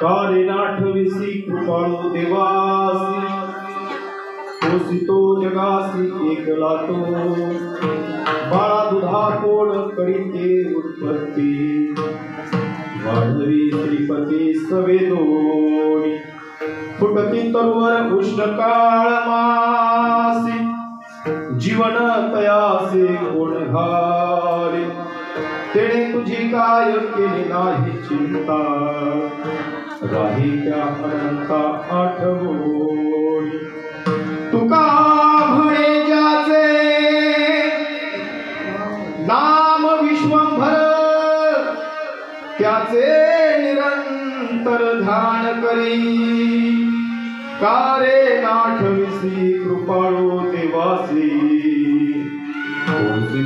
काले नाठविसी कृपाळू देवासी पोसितो जगासी एकला तो बाळा दुधा कोड करीते उत्पत्ती वाढवी श्रीपती सवेदोनी फुटती तरुवर उष्ण काळ मासी जीवन तयासे कोण घाले तेणे तुझी काय केली नाही चिंता राही त्या अनंता आठवणी तुका म्हणे ज्याचे नाम विश्वंभर त्याचे निरंतर ध्यान करी कारे नाठविसी कृपाळू देवासी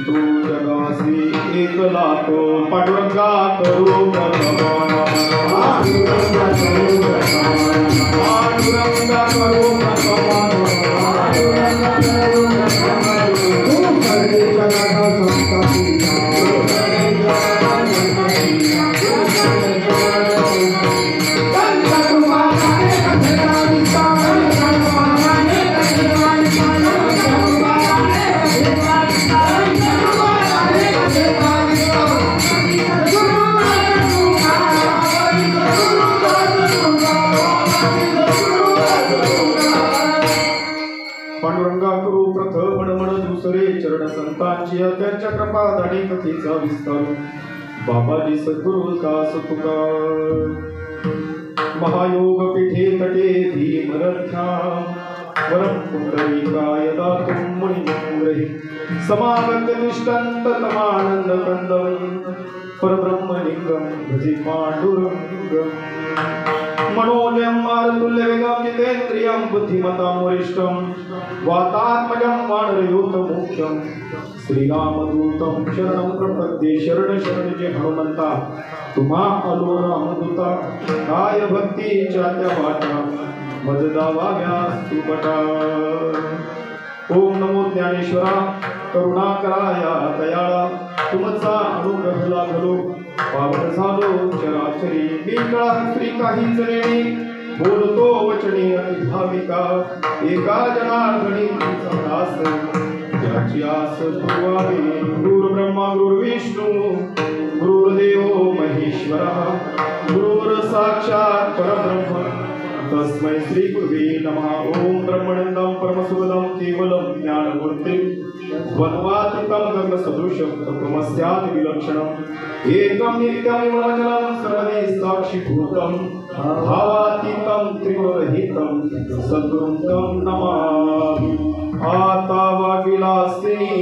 तू जगासी एकला तो पांडुरंगा करू पांडुरंगा करू संतांची त्यांच्या कृपा धनी कथेचा विस्तार बाबाजी सद्गुरु दास तुका महायोग पीठे तटे धीमरथ्या वरम पुंडरीकाय दातुं मुनिमुरहि समागत निष्ठन्त तमानंद कंदवै परब्रह्मलिंगं भजे पांडुरंगं मनोजं मारुतुल्यवेगं जितेन्द्रियं बुद्धिमतां वरिष्ठं वातात्मजं वानरयूथमुख्यं श्रीरामदूतं शरणं प्रपद्ये शरण शरण जे हनुमंता तुम्हा आलो रामदूता काय भक्तीच्या त्या वाटा मजदावाव्या सुपटा ओम नमो ज्ञानेश्वरा करुणाकराया दयाळा तुमचा अनुग्रह लाभलो पावन झालो चराचरी मी कळा स्त्री काही जणे बोलतो वचने अति भाविका एका जनार्दनी दास त्याची आस पुरवावी गुरुर्ब्रह्मा गुरुर्विष्णू गुरुर्देव महेश्वरः गुरुर् साक्षात् परब्रह्म तस्मै श्री गुरुवे नमः ओम ब्रह्मानंदं परमसुखदं केवलं ज्ञानमूर्तिं वनवातीतं गगनसदृशं तत्त्वमस्यात् विलक्षणम् एकं नित्यं निर्मलं सर्वदे साक्षीभूतं भावातीतं त्रिगुणरहितं सद्गुरुं तं नमामि आता वागिलासिनी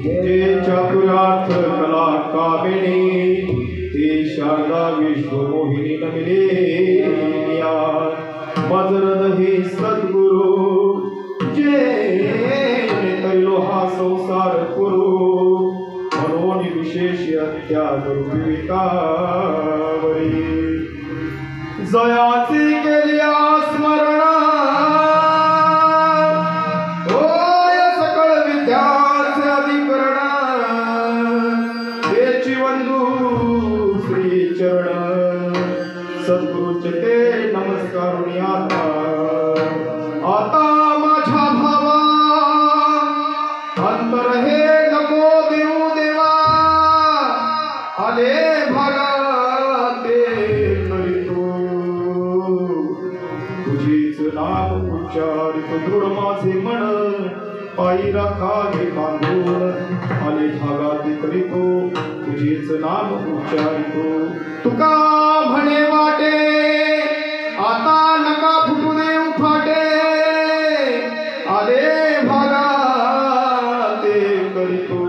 ते चातुर्यार्थ कला कामिनी ते शारदा विश्वमोहिनी नमिले मजरद हे सद्गुरु जे तैलो हा संसार पुरु मनोनि विशेष त्याग विवेकावरी जयाची केल्या स्मरण होय सकळ विद्याचे अधिकरण त्याची बंधू श्री चरण सद्गुरुचे ते नमस्कार आता माझ्या भावा अंतर हे नको देऊ देवा आले भागा ते करीतो तुझेच नाम उच्चारितो दृढ माझे मन पायी राखावे बांधून आले भागा ते करीतो तुझेच नाम उच्चारितो तुका म्हणे वाटे आता नका फुटू दे उफाटे आले भागा ते करीतो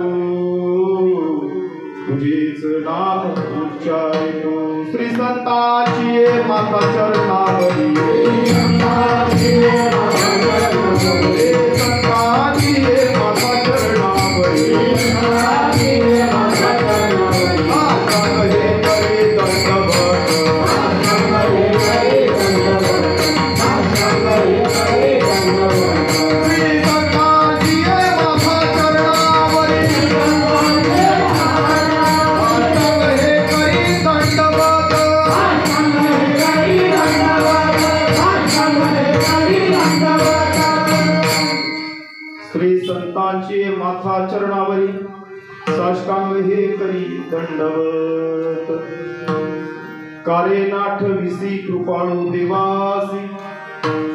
तुझेच नाम उच्चारितो श्री संताची माता चरणावरी संताची माता चरणावरी आता कहे करे दंडवत श्री संतांची माथा चरणावरी साष्टांग हे करी दंडवत कारे नाठ विसी कृपाळू देवासी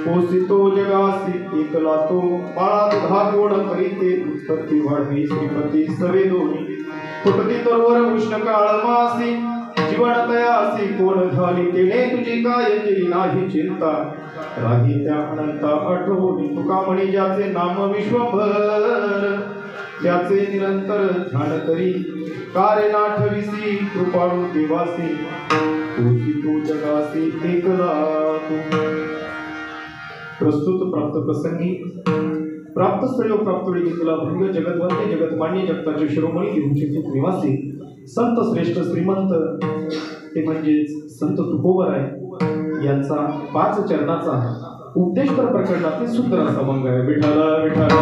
पोसितो जगासी एकला तो बाळा दहा कोण करीते उत्पत्ती वाढवी श्रीपती सवे दोन्ही फुटती तरोवर उष्ण काळ मासी जीवन तयासी कोण झाली तेने तुझी काय केली नाही चिंता राही त्या अनंता आठवणी तुका म्हणी ज्याचे नाम विश्वभर त्याचे निरंतर ध्यान करी कारे नाठविसी कृपाळू देवासी पोसितो जगासी एकला तू प्रस्तुत प्राप्त प्रसंगी प्राप्त स्थळ प्राप्त वेळी घेतला भंग जगतवंते जगतमान्य जगताचे शिरोमणी घेऊनचे सुख निवासी संत श्रेष्ठ श्रीमंत ते म्हणजेच संत तुकोबराय यांचा 5 चरणाचा उपदेशपर प्रकरणातील सुंदर असा अभंग आहे. विठाला विठाला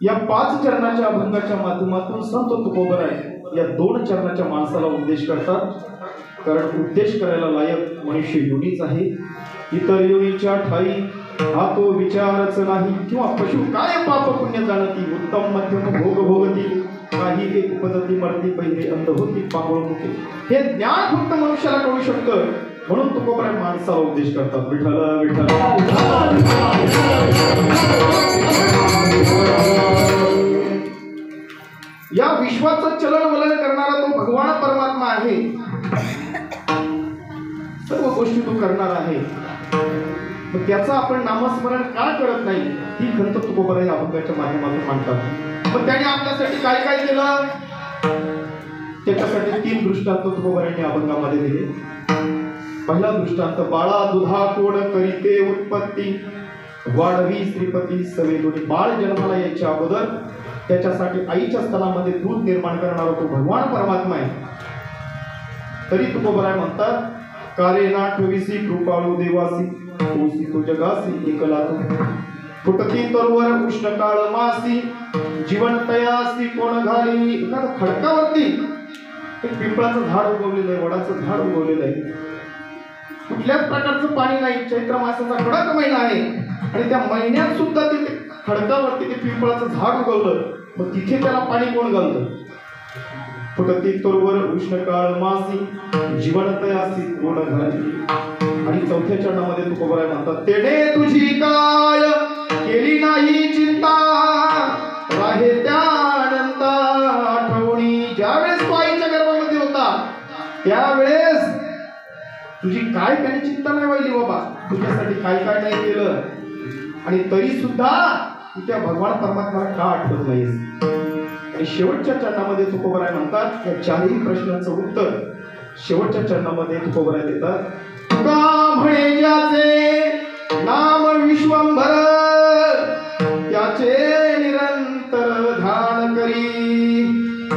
या 5 चरणाच्या अभंगाच्या माध्यमातून संत तुकोबराय या 2 चरणाच्या माणसाला उपदेश करतात. कारण उपदेश करायला लायक मनुष्य योनीच आहे. इतर योनीच्या ठाई हा तो विचारच नाही किंवा पशु काय पाप पुण्य जाणती उत्तम मध्यम भोग भोगती काही एक उपजती मरती पहिले अंध होती पांगळ मुके हे ज्ञान फक्त मनुष्याला कळू शकतं. म्हणून तुकोबराय माणसाला उपदेश करतात. विठ्ठला विठ्ठला या विश्वाचं चलन वलन करणारा तो भगवान परमात्मा आहे. सर्व गोष्टी तो करणार आहे. मग त्याचं आपण नामस्मरण का करत नाही ही खंत तुकोबराय अभंगाच्या माध्यमातून मांडतात. मग त्याने आपल्यासाठी काय काय केलं त्याच्यासाठी 3 दृष्टांत तुकोबरायांनी अभंगामध्ये दिले. पहिला दृष्टांत बाळा दुधा कोण करीते उत्पत्ती वाढवी श्रीपती सवे दोन्ही. बाळ जन्माला यायच्या अगोदर त्याच्यासाठी आईच्या स्तनामध्ये दूध निर्माण करणारा तो भगवान परमात्मा आहे. तरी तुकोबराय म्हणतात कारे नाठविसी कृपाळू देवासी पोसितो जगासी एकला तू फुटती तरोवर उष्ण काळ मासी जीवन तयासी कोण घाली. एखाद्या खडकावरती एक पिंपळाचं झाड उगवलेलं आहे वडाचं झाड उगवलेलं आहे. कुठल्याच प्रकारचं पाणी नाही. चैत्र मासाचा कडक महिना आहे आणि त्या महिन्यात सुद्धा ते खडकावरती ते पिंपळाचं झाड उगवलं. मग तिथे त्याला पाणी कोण घालतं. फुटती तरोवर उष्ण काळ मासी जीवन तयासी कोण घाली. आणि 4थ्या चरणामध्ये तुकोबराय म्हणतात तेने तुझी काय केली नाही चिंता राहे त्या अनंता आठवणी. ज्यावेळेस तो आईच्या गर्भामध्ये होता त्यावेळेस तुझी काय त्याने चिंता नाही वाहिली बाबा. तुझ्यासाठी काय काय नाही केलं आणि तरी सुद्धा तू त्या भगवान परमात्म्याला का आठवत नाहीस. आणि शेवटच्या चरणामध्ये तुकोबराय म्हणतात या 4ही प्रश्नांचं उत्तर शेवटच्या चरणामध्ये तुकोबराय देतात. तुका म्हणे ज्याचे नाम विश्वंभर त्याचे निरंतर ध्यान करी.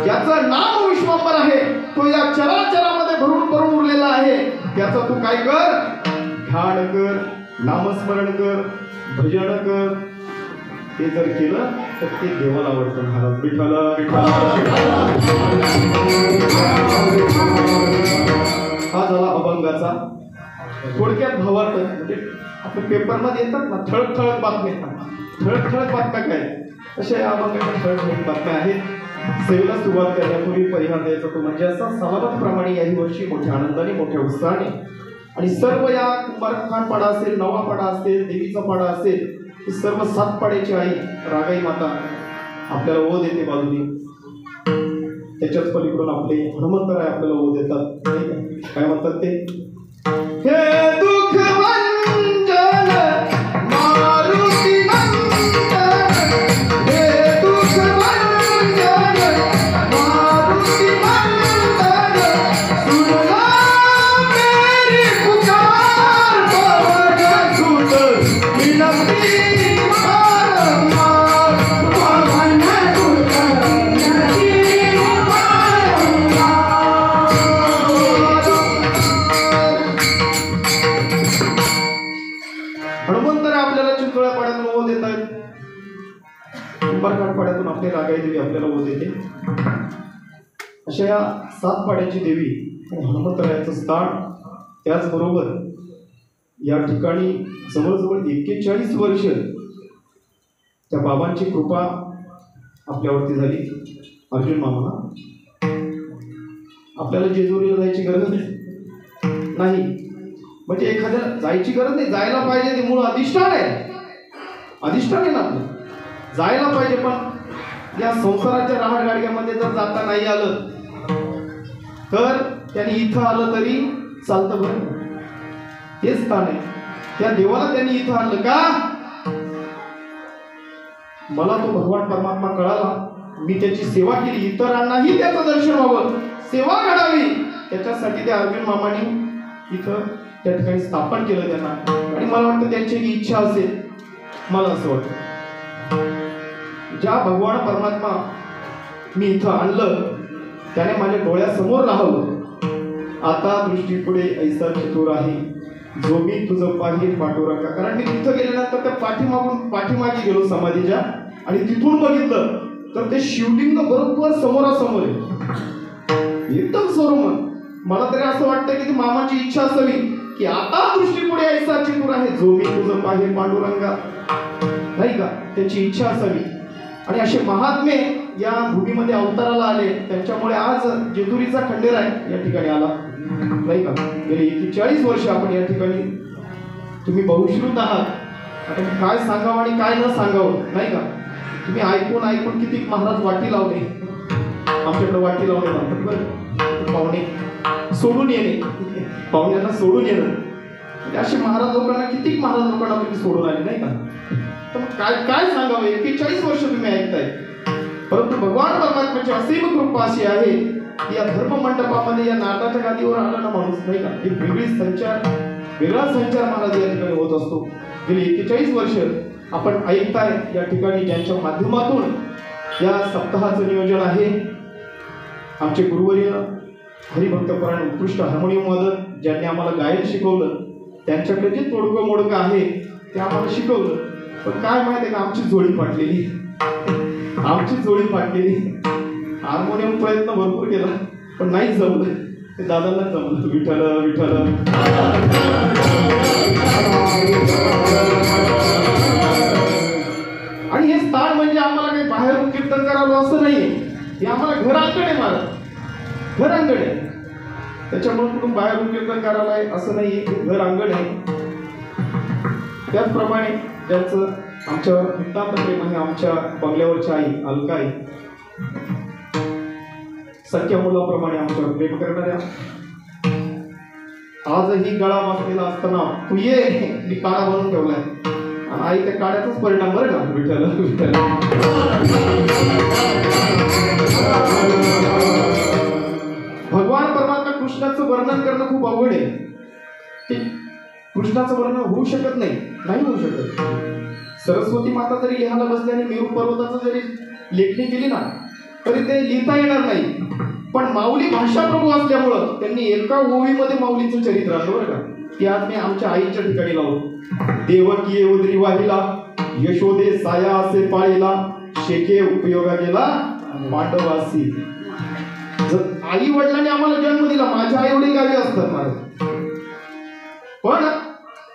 ज्याचं नाम विश्वंभर आहे तो या चराचरामध्ये भरून भरून उरलेला आहे. त्याचं तू काय कर ध्यान कर नामस्मरण कर भजन कर. ते जर केलं तर ते देवाला आवडतं. महाराज विठ्ठला विठ्ठला. हा झाला अभंगाचा थोडक्यात भावार्थ. म्हणजे आपण पेपरमध्ये येतात ना ठळक ठळक बातम्या. ठळक ठळक बातम्या काय अशा या अभंगाच्या ठळक ठळक बातम्या आहेत. सेवेला सुरुवात करण्यापूर्वी परिहार द्यायचा तो म्हणजे असा समाजाप्रमाणे याही वर्षी मोठ्या आनंदाने मोठ्या उत्साहाने आणि सर्व या कुंभारखान पाडा असेल नवा पाडा असेल देवीचा पाडा असेल सर्व 7 पाड्याची आई रागाई माता आपल्याला ओढ देते बाजूने. त्याच्याच पलीकडून आपले हनुमंतराय आपल्याला ओढ देतात. काय म्हणतात ते हे दुःख भंजन मारुती नंदन हे दुःख भंजन मारुती नंदन सुनला मेरी पुकार पवन सुत विनती पाड्यातून आपली रागाई देवी आपल्याला ओढ देते. अशा या 7 पाड्याची देवी हनुमंतरायाचं स्थान त्याचबरोबर या ठिकाणी जवळजवळ 41 वर्ष त्या बाबांची कृपा आपल्यावरती झाली. अर्जुन मामा, आपल्याला जेजुरीला जायची गरज नाही, म्हणजे एखाद्याला जायची गरज नाही, जायला पाहिजे, ते मूळ अधिष्ठान आहे ना आपलं, जायला पाहिजे. पण या संसाराच्या राहाडगाडग्यामध्ये जर जाता नाही आलं तर त्यांनी इथं आलं तरी चालतं. बरं, हेच स्थान आहे. त्या देवाला त्यांनी इथं आणलं का? मला तो भगवान परमात्मा कळाला, मी त्याची सेवा केली, इतरांनाही त्याचं दर्शन व्हावं, सेवा घडावी, त्याच्यासाठी त्या अर्जुन मामाने इथं त्या ठिकाणी स्थापन केलं त्यांना. आणि मला वाटतं त्यांची एक इच्छा असेल, मला असं वाटतं, ज्या भगवान परमात्मा मी इथं आणलं त्याने माझ्या डोळ्यासमोर राहावं. आता दृष्टीपुढे ऐसा चतुर आहे, जो मी तुझं पाही पाठोरंगा. कारण मी तिथं गेल्यानंतर त्या पाठीमागे गेलो समाधीच्या, आणि तिथून बघितलं तर ते शिवलिंग बरोबर समोरासमोर आहे, एकदम समोर. मला तरी असं वाटतं की ती मामाची इच्छा असावी की आता दृष्टीपुढे ऐसा चतुर आहे, जो मी तुझं पाही पांडुरंगा, नाही का? त्याची इच्छा असावी. आणि असे महात्मे या भूमीमध्ये अवताराला आले, त्यांच्यामुळे आज जेजुरीचा खंडेराय या ठिकाणी आला, नाही का? गेली 41 वर्ष आपण या ठिकाणी, तुम्ही बहुश्रुत आहात. आता मी काय सांगावं आणि काय न सांगावं, नाही का? तुम्ही ऐकून किती महाराज वाटी लावले, आमच्याकडे वाटी लावले म्हणतात बरं, पाहुणे सोडून येणे, पाहुण्यांना सोडून येणं, असे महाराज लोकांना, किती महाराज लोकांना तुम्ही सोडून आले, नाही का? तर काय सांगावं, 41 वर्ष तुम्ही ऐकताय. परंतु भगवान परमात्म्याची असीम कृपा अशी आहे की या धर्म मंडपामध्ये, या नाटाच्या गादीवर आला ना माणूस, नाही का, एक वेगळा संचार महाराज या ठिकाणी होत असतो. गेली 41 वर्ष आपण ऐकताय या ठिकाणी, ज्यांच्या माध्यमातून या सप्ताहाचं नियोजन आहे. आमचे गुरुवर्य हरिभक्तपरायण उत्कृष्ट हार्मोनियम वादक, ज्यांनी आम्हाला गायन शिकवलं, त्यांच्याकडे जे तोडकं मोडकं आहे ते आम्हाला शिकवलं. पण काय माहिती आहे का, आमची जोडी फाटलेली. हार्मोनियम प्रयत्न भरपूर केला पण नाही जमलं, ते दादांना जमलं. विठ्ठल विठ्ठल. आणि हे स्थान म्हणजे आम्हाला काही बाहेरून कीर्तन करावं असं नाहीये, हे आम्हाला घरांगण आहे महाराज, घरांगण आहे. त्याच्यामुळे कुठून बाहेरून कीर्तन करायला आहे असं नाहीये, घर अंगण आहे. त्याचप्रमाणे ज्यांचं आमच्यावर नितांत प्रेम आहे, आमच्या बंगल्यावरची आई अलकाई, सख्या मुलाप्रमाणे आमच्यावर प्रेम करणाऱ्या, आजही गळा बसलेला असताना तू ये, मी काळा बनवून ठेवलाय. आई त्या काड्याचाच परिणाम बरं का. विठ्ठल विठ्ठल. भगवान परमात्मा कृष्णाचं वर्णन करणं खूप अवघड आहे. ते कृष्णाचं वर्णन होऊ शकत नाही होऊ शकत. सरस्वती माता जरी लिहायला बसली आणि मेरू पर्वताचं जरी लेखणी केली ना तरी ते लिहिता येणार नाही. पण माऊली भाषा प्रभू असल्यामुळं त्यांनी एका ओळीमध्ये माऊलीचं चरित्र आणलं बरं का. ती आज मी आमच्या आईच्या ठिकाणी लावतो. देवकी उदरी वाहिला, यशोदे साया असे पाळीला, शेके उपयोगा गेला पांडवासी. जर आई वडिलांनी आम्हाला जन्म दिला, माझ्या आई वडील गावी असतात महाराज, पण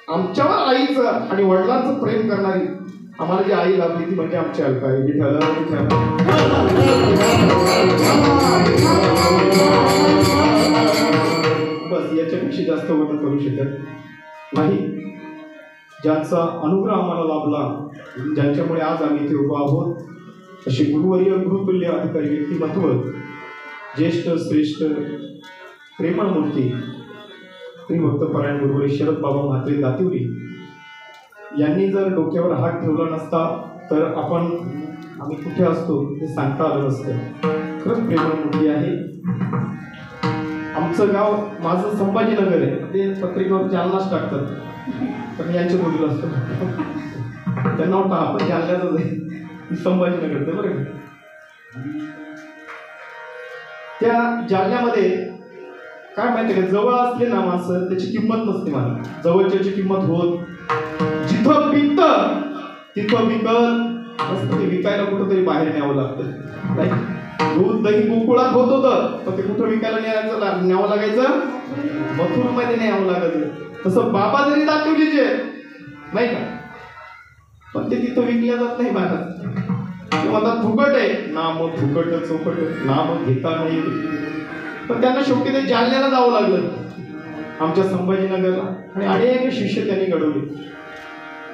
आमच्यावर आईचं आणि वडिलांचं प्रेम करणारी आम्हाला जी आई लाभली ती म्हणजे आमची अलकाई. विठ्ठल बस, याच्यापेक्षा जास्त वर्णन करू शकत नाही. ज्यांचा अनुग्रह आम्हाला लाभला, ज्यांच्यामुळे आज आम्ही इथे उभा आहोत, असे गुरुवर्य गुरुतुल्य अधिकारी व्यक्तिमत्व, ज्येष्ठ श्रेष्ठ प्रेमळ मूर्ती हरिभक्तपरायण गुरुवर्य शरद बाबा म्हात्रे दातिवली यांनी जर डोक्यावर हात ठेवला नसता तर आम्ही कुठे असतो हे सांगता आलं नसतं. खरंच प्रेमळ मूर्ती आहे. आमचं गाव, माझं संभाजीनगर आहे, ते पत्रिकेवर जालनाच टाकतात, पण यांच्या बोलीला असतं त्यांना वाटतं आपण जालन्यातच आहे, संभाजीनगरचं बरं का. त्या जालन्यामध्ये काय माहिती का, जवळ असले ना माणसं त्याची किंमत नसते. मला जवळच्याची किंमत होत, जिथं पिकतं तिथं विकत असतं, ते विकायला कुठंतरी बाहेर न्यावं लागतं. दूध दही गोकुळात होत होतं, पण ते कुठं विकायला न्यावं लागायचं, मथुरमध्ये न्यावं लागायचं. तसं बाबा जरी दाखवलीचे नाही का, पण ते तिथं विकल्या जात नाही महाराज. ते म्हणतात फुकट आहे ना, मग फुकट चौकट ना, मग घेता नाही. पण त्यांना शेवटी ते जालन्याला जावं लागलं, आमच्या संभाजीनगरला. आणि अनेक शिष्य त्यांनी घडवले,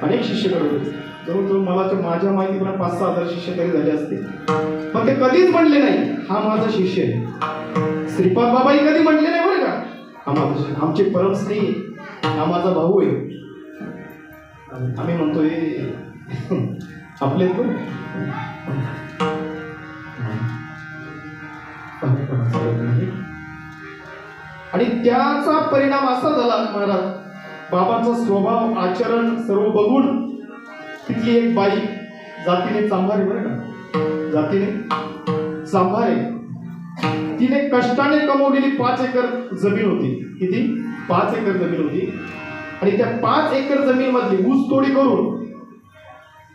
अनेक शिष्य घडवले. जवळजवळ माझ्या माहितीप्रमाणे 5-6 हजार शिष्य तरी झाले असते. पण ते कधीच म्हणले नाही हा माझा शिष्य आहे. श्रीपाद बाबाही कधी म्हणले नाही बरं का, हा माझा शिष्य. आमचे परमश्री हा माझा भाऊ आहे. आम्ही म्हणतोय आपले पण आणि त्याचा परिणाम असा झाला महाराज, बाबांचा स्वभाव आचरण सर्व बघून तिथली एक बाई, जातीने चांभारे बरं का, जातीने चांभारे, तिने कष्टाने कमवलेली 5 एकर जमीन होती. किती? 5 एकर जमीन होती. आणि त्या 5 एकर जमीन मधली ऊस तोडी करून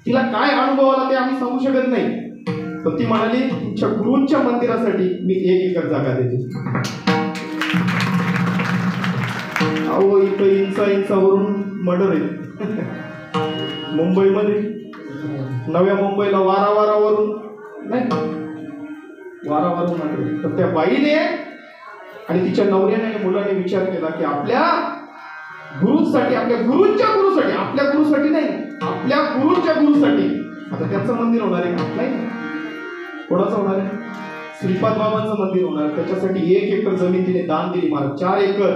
तिला काय अनुभव आला ते आम्ही सांगू शकत नाही. पण ती म्हणाली तुमच्या गुरूंच्या मंदिरासाठी मी 1 एकर जागा देते. अहो इथं इंचावरून मर्डर आहे मुंबईमध्ये, नव्या मुंबईला वारावरून नाही, वारावरून मर्डर. तर त्या बाईने आणि तिच्या नवऱ्याने आणि मुलाने विचार केला की आपल्या गुरुसाठी, आपल्या गुरूंच्या गुरुसाठी, आपल्या गुरुसाठी नाही, आपल्या गुरूंच्या गुरुसाठी आता त्याचं मंदिर होणार आहे का? नाही. कोणाचं होणार आहे? श्रीपाद बाबांचं मंदिर होणार. त्याच्यासाठी 1 एकर जमीन तिने दान दिली महाराज. 4 एकर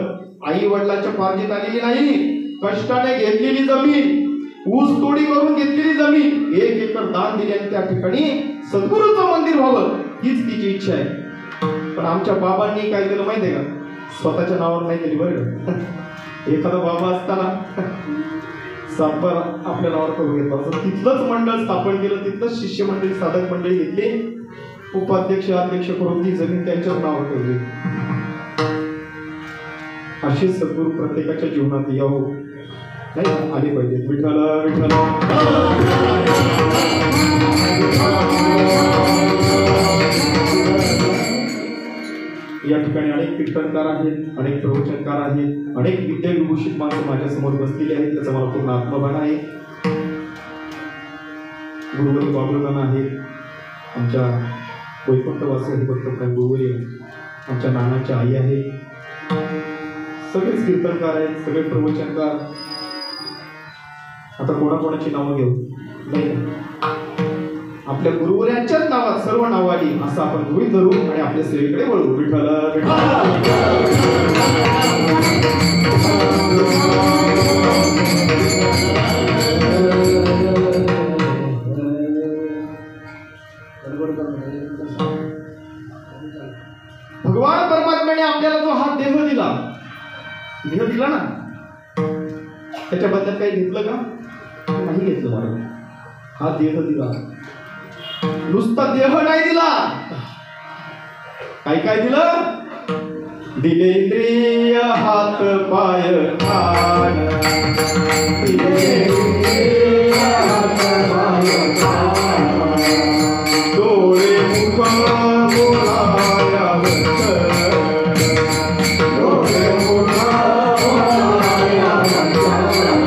आई वडिलांच्या पार्जीत आलेली नाही, कष्टाने घेतलेली जमीन, ऊस तोडी करून घेतलेली जमीन 1 एकर दान दिली आणि त्या ठिकाणी सद्गुरूचं मंदिर व्हावं हीच तिची इच्छा आहे. पण आमच्या बाबांनी काय केलं माहितीये का, स्वतःच्या नावावर नाही केली बरं का. एखादा बाबा असताना सातबार आपल्या नावावर करून घेतला असं तिथलंच मंडळ स्थापन केलं, तिथलंच शिष्य मंडळी, साधक मंडळी घेतली, उपाध्यक्ष अध्यक्ष करून ती जमीन त्यांच्याच नावावर ठेवली. असे सद्गुरू प्रत्येकाच्या जीवनात यावं नाही आले पाहिजे. विठ्ठल विठ्ठल. या ठिकाणी अनेक कीर्तनकार आहेत, अनेक प्रवचनकार आहेत, अनेक विद्याविभूषित माणसं माझ्या समोर बसलेली आहेत. त्याचा मला पूर्ण आत्मभान आहे. गुरुवरी बाबुलनाना आहेत, आमच्या वैकुंठवासी हरिभक्त गुरुवरी आमच्या नानाच्या आई आहेत, सगळेच कीर्तनकार आहेत, सगळे प्रवचनकार. आता कोणाकोणाची नावं घेऊ नाही, आपल्या गुरुवर्यांच्याच नावात सर्व नावं आली असं आपण गृहीत धरू आणि आपल्या सेवेकडे वळू. विठ्ठल भगवान परमात्म्याने आपल्याला जो हा देह दिला ना, त्याच्याबद्दल काही घेतलं का? नाही घेतलं मला. हा देह दिला, नुसता देह नाही दिला, काय काय दिलं? दिले इंद्रिय हात पाय कान, दिले इंद्रिय हात पाय कान, डोळे मुख बोलाया वचन, डोळे मुख बोलाया वचन,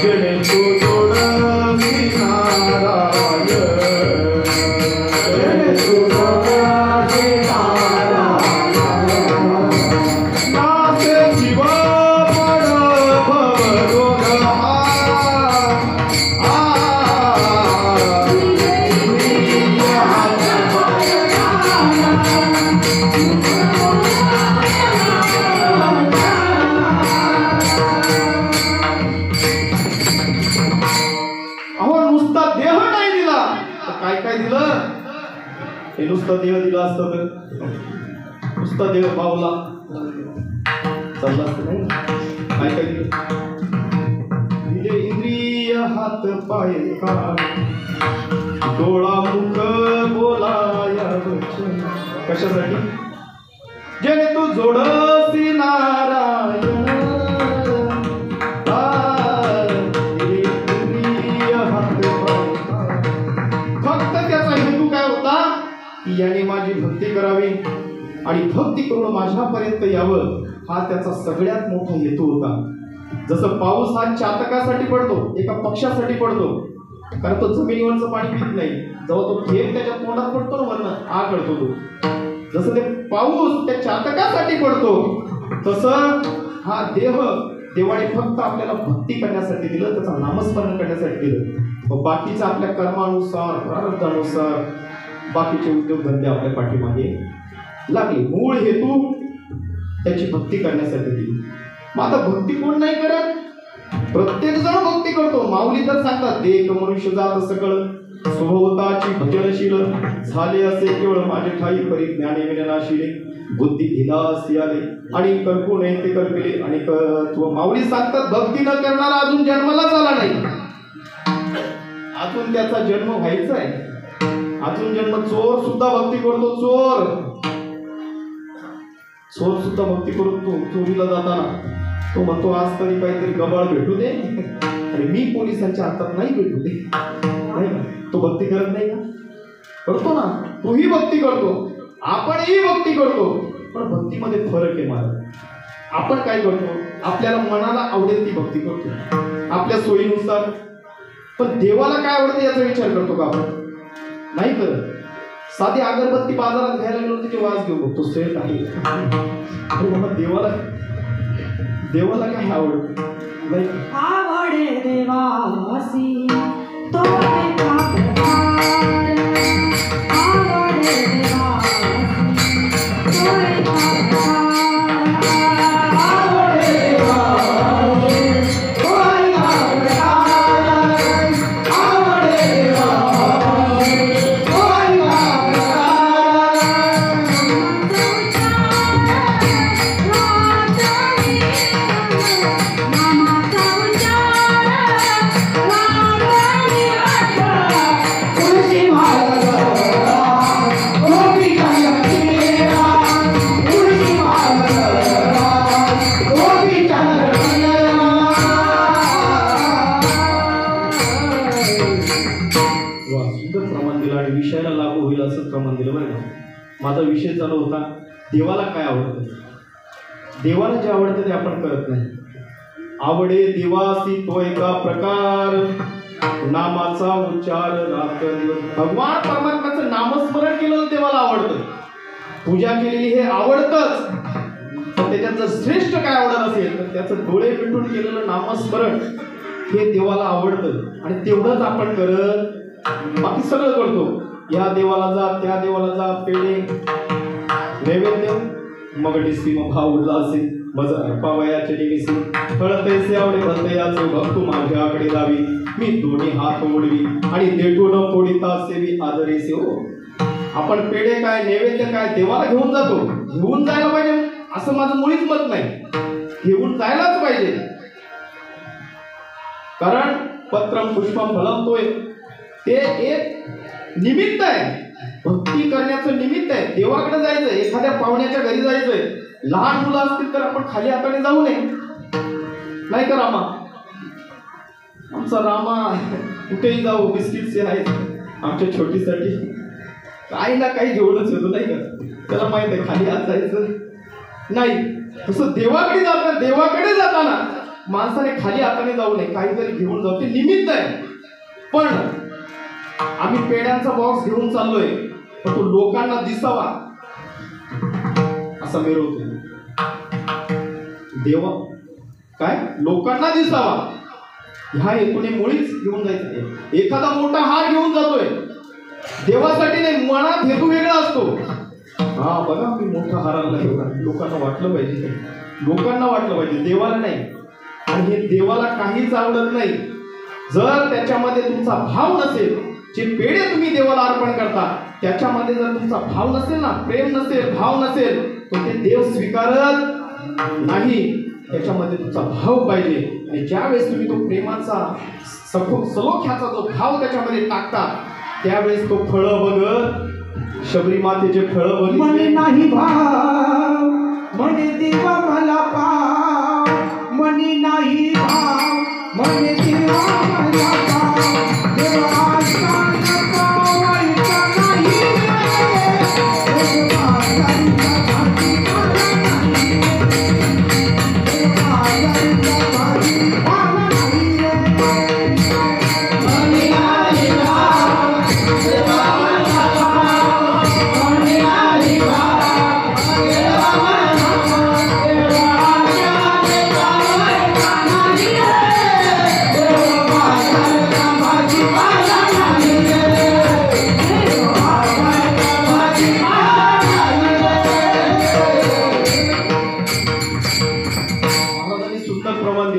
जने तू जोडसी नारायण, जने तू जोडसी नारायण, नासे जीव पड भवरोग काय दिलं? हे नुसतं देह दिला असतं तर नुसतं देह पावला चालला असतं नाही. काय काय दिलं? दिले इंद्रिय हात पाय कान, डोळा मुख बोलाया वचन. कशासाठी? जने तू जोडसी नारायण, याने आणि भक्ती करून माझ्यापर्यंत यावं, हा त्याचा सगळ्यात मोठा हेतू होता. जसं पाऊस हा चातकासाठी पडतो, एका पक्षासाठी पडतो, कारण तो जमिनीवरचं पाणी पित नाही. जेव्हा तो थेंब त्याच्या तोंडात पडतो ना वरनं आग करतो तो, जसं ते पाऊस त्या चातकासाठी पडतो, तसं हा देह देवाने फक्त आपल्याला भक्ती करण्यासाठी दिलं, त्याचं नामस्मरण करण्यासाठी दिलं. मग बाकीचं आपल्या कर्मानुसार प्रारब्धानुसार बाकीचे उद्योगधंदे आपल्या पाठीमागे लागले. मूळ हेतू त्याची भक्ती करण्यासाठी दिली. मग आता भक्ती कोण नाही करत? प्रत्येक जण भक्ती करतो. माऊली तर सांगतात, एक मनुष्य जात सकळ स्वभवताची भजनशील झाले असे केवळ माझे ठाई परिज्ञाने विननाशीले बुद्धी धिलासी आले आणि करपू नये ते करपिले. आणि माऊली सांगतात, भक्ती न करणारा अजून जन्मालाच आला नाही. अजून त्याचा जन्म व्हायचा आहे. अजून जन्म. चोर सुद्धा भक्ती करतो. चोर सुद्धा भक्ती करतो. चोरीला जाताना तो म्हणतो, आज तरी काहीतरी गबाळ भेटू दे आणि मी पोलिसांच्या हातात नाही भेटू दे. नाही ना, तो भक्ती करत नाही का? करतो ना. तोही भक्ती करतो, आपणही भक्ती करतो. पण भक्तीमध्ये फरक आहे महाराज. आपण काय करतो? आपल्याला मनाला आवडेल ती भक्ती करतो, आपल्या सोयीनुसार. पण देवाला काय आवडतं याचा विचार करतो का आपण? नाही करत. साधी अगरबत्ती बाजारात घ्यायला गेलो, तिचे वास घेऊ बघतो, सेट आहे. देवाला काय आवडतं? आवडे देवासी तो एका प्रकार, आवडे देवासी तो एका प्रकार, आवडे देवासी तो एका प्रकार, आवडे देवासी तो एका विषयाला लागू होईल असं प्रमाण दिलं बरं का. माझा विषय चालू होता, देवाला काय आवडतं. देवाला जे आवडतं ते आपण करत नाही. आवडे देवासी तो एका प्रकार, नामाचा उच्चार रात्र दिवस. भगवान परमात्म्याचं नामस्मरण केलेलं देवाला आवडतं. पूजा केलेली हे आवडतंच. पण त्याच्यात जर श्रेष्ठ काय आवडत असेल तर त्याचं डोळे मिटून केलेलं नामस्मरण हे देवाला आवडतं. आणि तेवढंच आपण करत बाकी सगळं करतो. या देवाला जा, त्या देवाला जा, पेढे नैवेद्य मग डिसी मग भाव उल्लासी मज पावयाचे निमिसी फळतैसे आवडे भलतयाचे भक्तू माझ्याकडे जावी, मी दोन्ही हात ओढवी आणि देठू न फोडिता सेवी आदरेसे. हो, आपण पेढे काय नैवेद्य काय देवाला घेऊन जातो. घेऊन जायला पाहिजे असं माझं मुळीच मत नाही. घेऊन जायलाच पाहिजे. कारण पत्रम पुष्पम फलम तोय ते एक निमित्त आहे. भक्ती करण्याचं निमित्त आहे. देवाकडे जायचंय, एखाद्या पाहुण्याच्या घरी जायचंय. लहान मुलं असतील तर आपण खाली हाताने जाऊ नये. नाही का रामा? आमचा रामा कुठेही जाऊ बिस्किटचे आहेत आमच्या छोटीसाठी, काही ना काही घेऊनच येतो. नाही का? त्याला माहित आहे खाली हात जायचं नाही. तसं देवाकडे जाताना माणसाने खाली हाताने जाऊ नये, काहीतरी घेऊन जाऊ. ते निमित्त आहे. पण आम्ही पेढ्यांचा बॉक्स घेऊन चाललोय, पण तो लोकांना दिसावा असा मिरवतो. देवा काय लोकांना दिसावा ह्या हेतूने मुळीच घेऊन जायचं. एखादा मोठा हार घेऊन जातोय, देवासाठी नाही, मनात हेतू वेगळा असतो. हा बघा मी मोठा हार आणला, लोकांना वाटलं पाहिजे, देवाला नाही. आणि हे देवाला काहीच आवडत नाही जर त्याच्यामध्ये तुमचा भाव नसेल. जे पेढे तुम्ही देवाला अर्पण करता त्याच्यामध्ये जर तुमचा भाव नसेल ना, प्रेम नसेल, भाव नसेल, तर ते देव स्वीकारत नाही. त्याच्यामध्ये तुमचा भाव पाहिजे. आणि ज्यावेळेस तुम्ही तो प्रेमाचा सलोख्याचा जो भाव त्याच्यामध्ये टाकता त्यावेळेस तो फळं बघत शबरी मातेचे फळं बघ. म्हणे नाही भाव, म्हणे देवा मला पाव, म्हणे नाही भाव, म्हणे देवा मला पाव, देवा नाही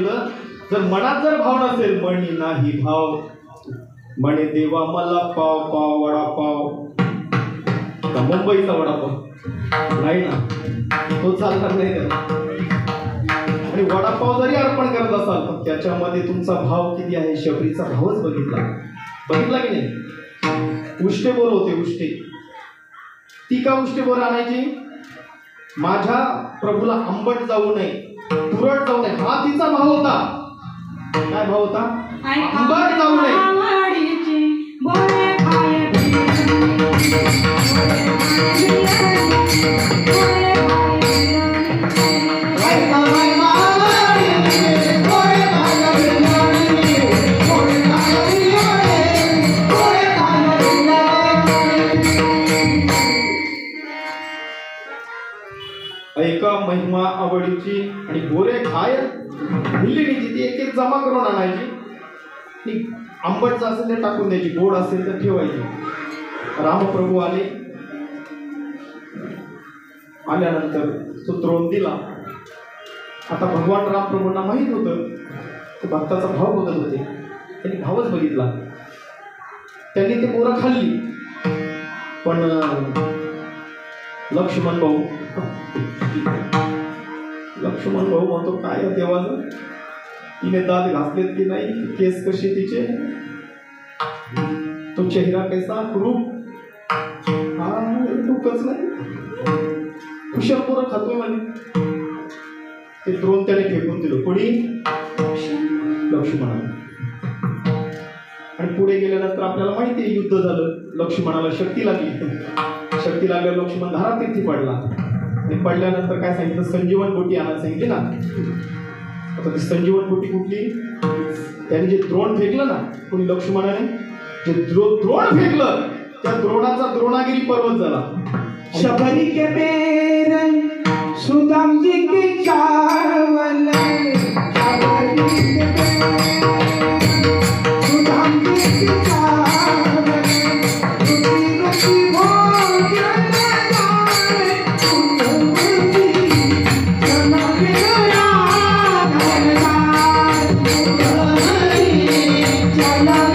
दिलं. जर मनात जर भाव नसेल, मनी नाही भाव, म्हणे देवा मला पाव पाव वडापाव, का मुंबईचा वडापाव नाही ना, तो चालणार नाही त्याला. आणि वडापाव जरी अर्पण करत असाल पण त्याच्यामध्ये तुमचा भाव किती आहे, शबरीचा भावच बघितला की नाही. उष्टे बोर होते, उष्टे. ती का उष्टे बोर आणायची, माझ्या प्रभूला आंबट जाऊ नये, तुरट जाऊ नये, हा तिचा भाव होता. काय भाव होता, आंबट जाऊ नये. ऐका महिमा आवडीची आणि गोरे खाय भिल्लीची, ती एक एक जमा करून आणायची. आंबटचं असेल तर टाकून द्यायची, गोड असेल तर ठेवायची. रामप्रभू आल्यानंतर तो द्रोण दिला. आता भगवान रामप्रभूंना माहित होतं की भक्ताचा भाव बघत होते, त्यांनी भावच बघितला. त्यांनी ते बोरं खाल्ली. पण लक्ष्मण भाऊ म्हणतो, काय देवाचं, तिने दात घासलेत की नाही, केस कसे तिचे, तो चेहरा कैसा क्रूप, हा डोकंच नाही, कुशल पोरं खातोय म्हणे. ते द्रोण त्याने फेकून दिलं. कोणी, लक्ष्मणाला. आणि पुढे गेल्यानंतर आपल्याला माहिती आहे युद्ध झालं. लक्ष्मणाला शक्ती लागली. शक्ती लागल्यावर लक्ष्मण धारातीर्थी पडला. आणि पडल्यानंतर काय सांगितलं, संजीवन बोटी आणायला सांगितली ना. आता ती संजीवन बोटी कुठली, त्याने जे द्रोण फेकलं ना, कोणी लक्ष्मणाने जे द्रोण फेकलं, त्या द्रोणाचा द्रोणागिरी पर्वत झाला. शबरी के बेर सुदाम जी के चावल, शबरी के बेर सुदाम जी के चावल, रुचि रुचि भोजन जाए, उन्नति जनक राधार, जनक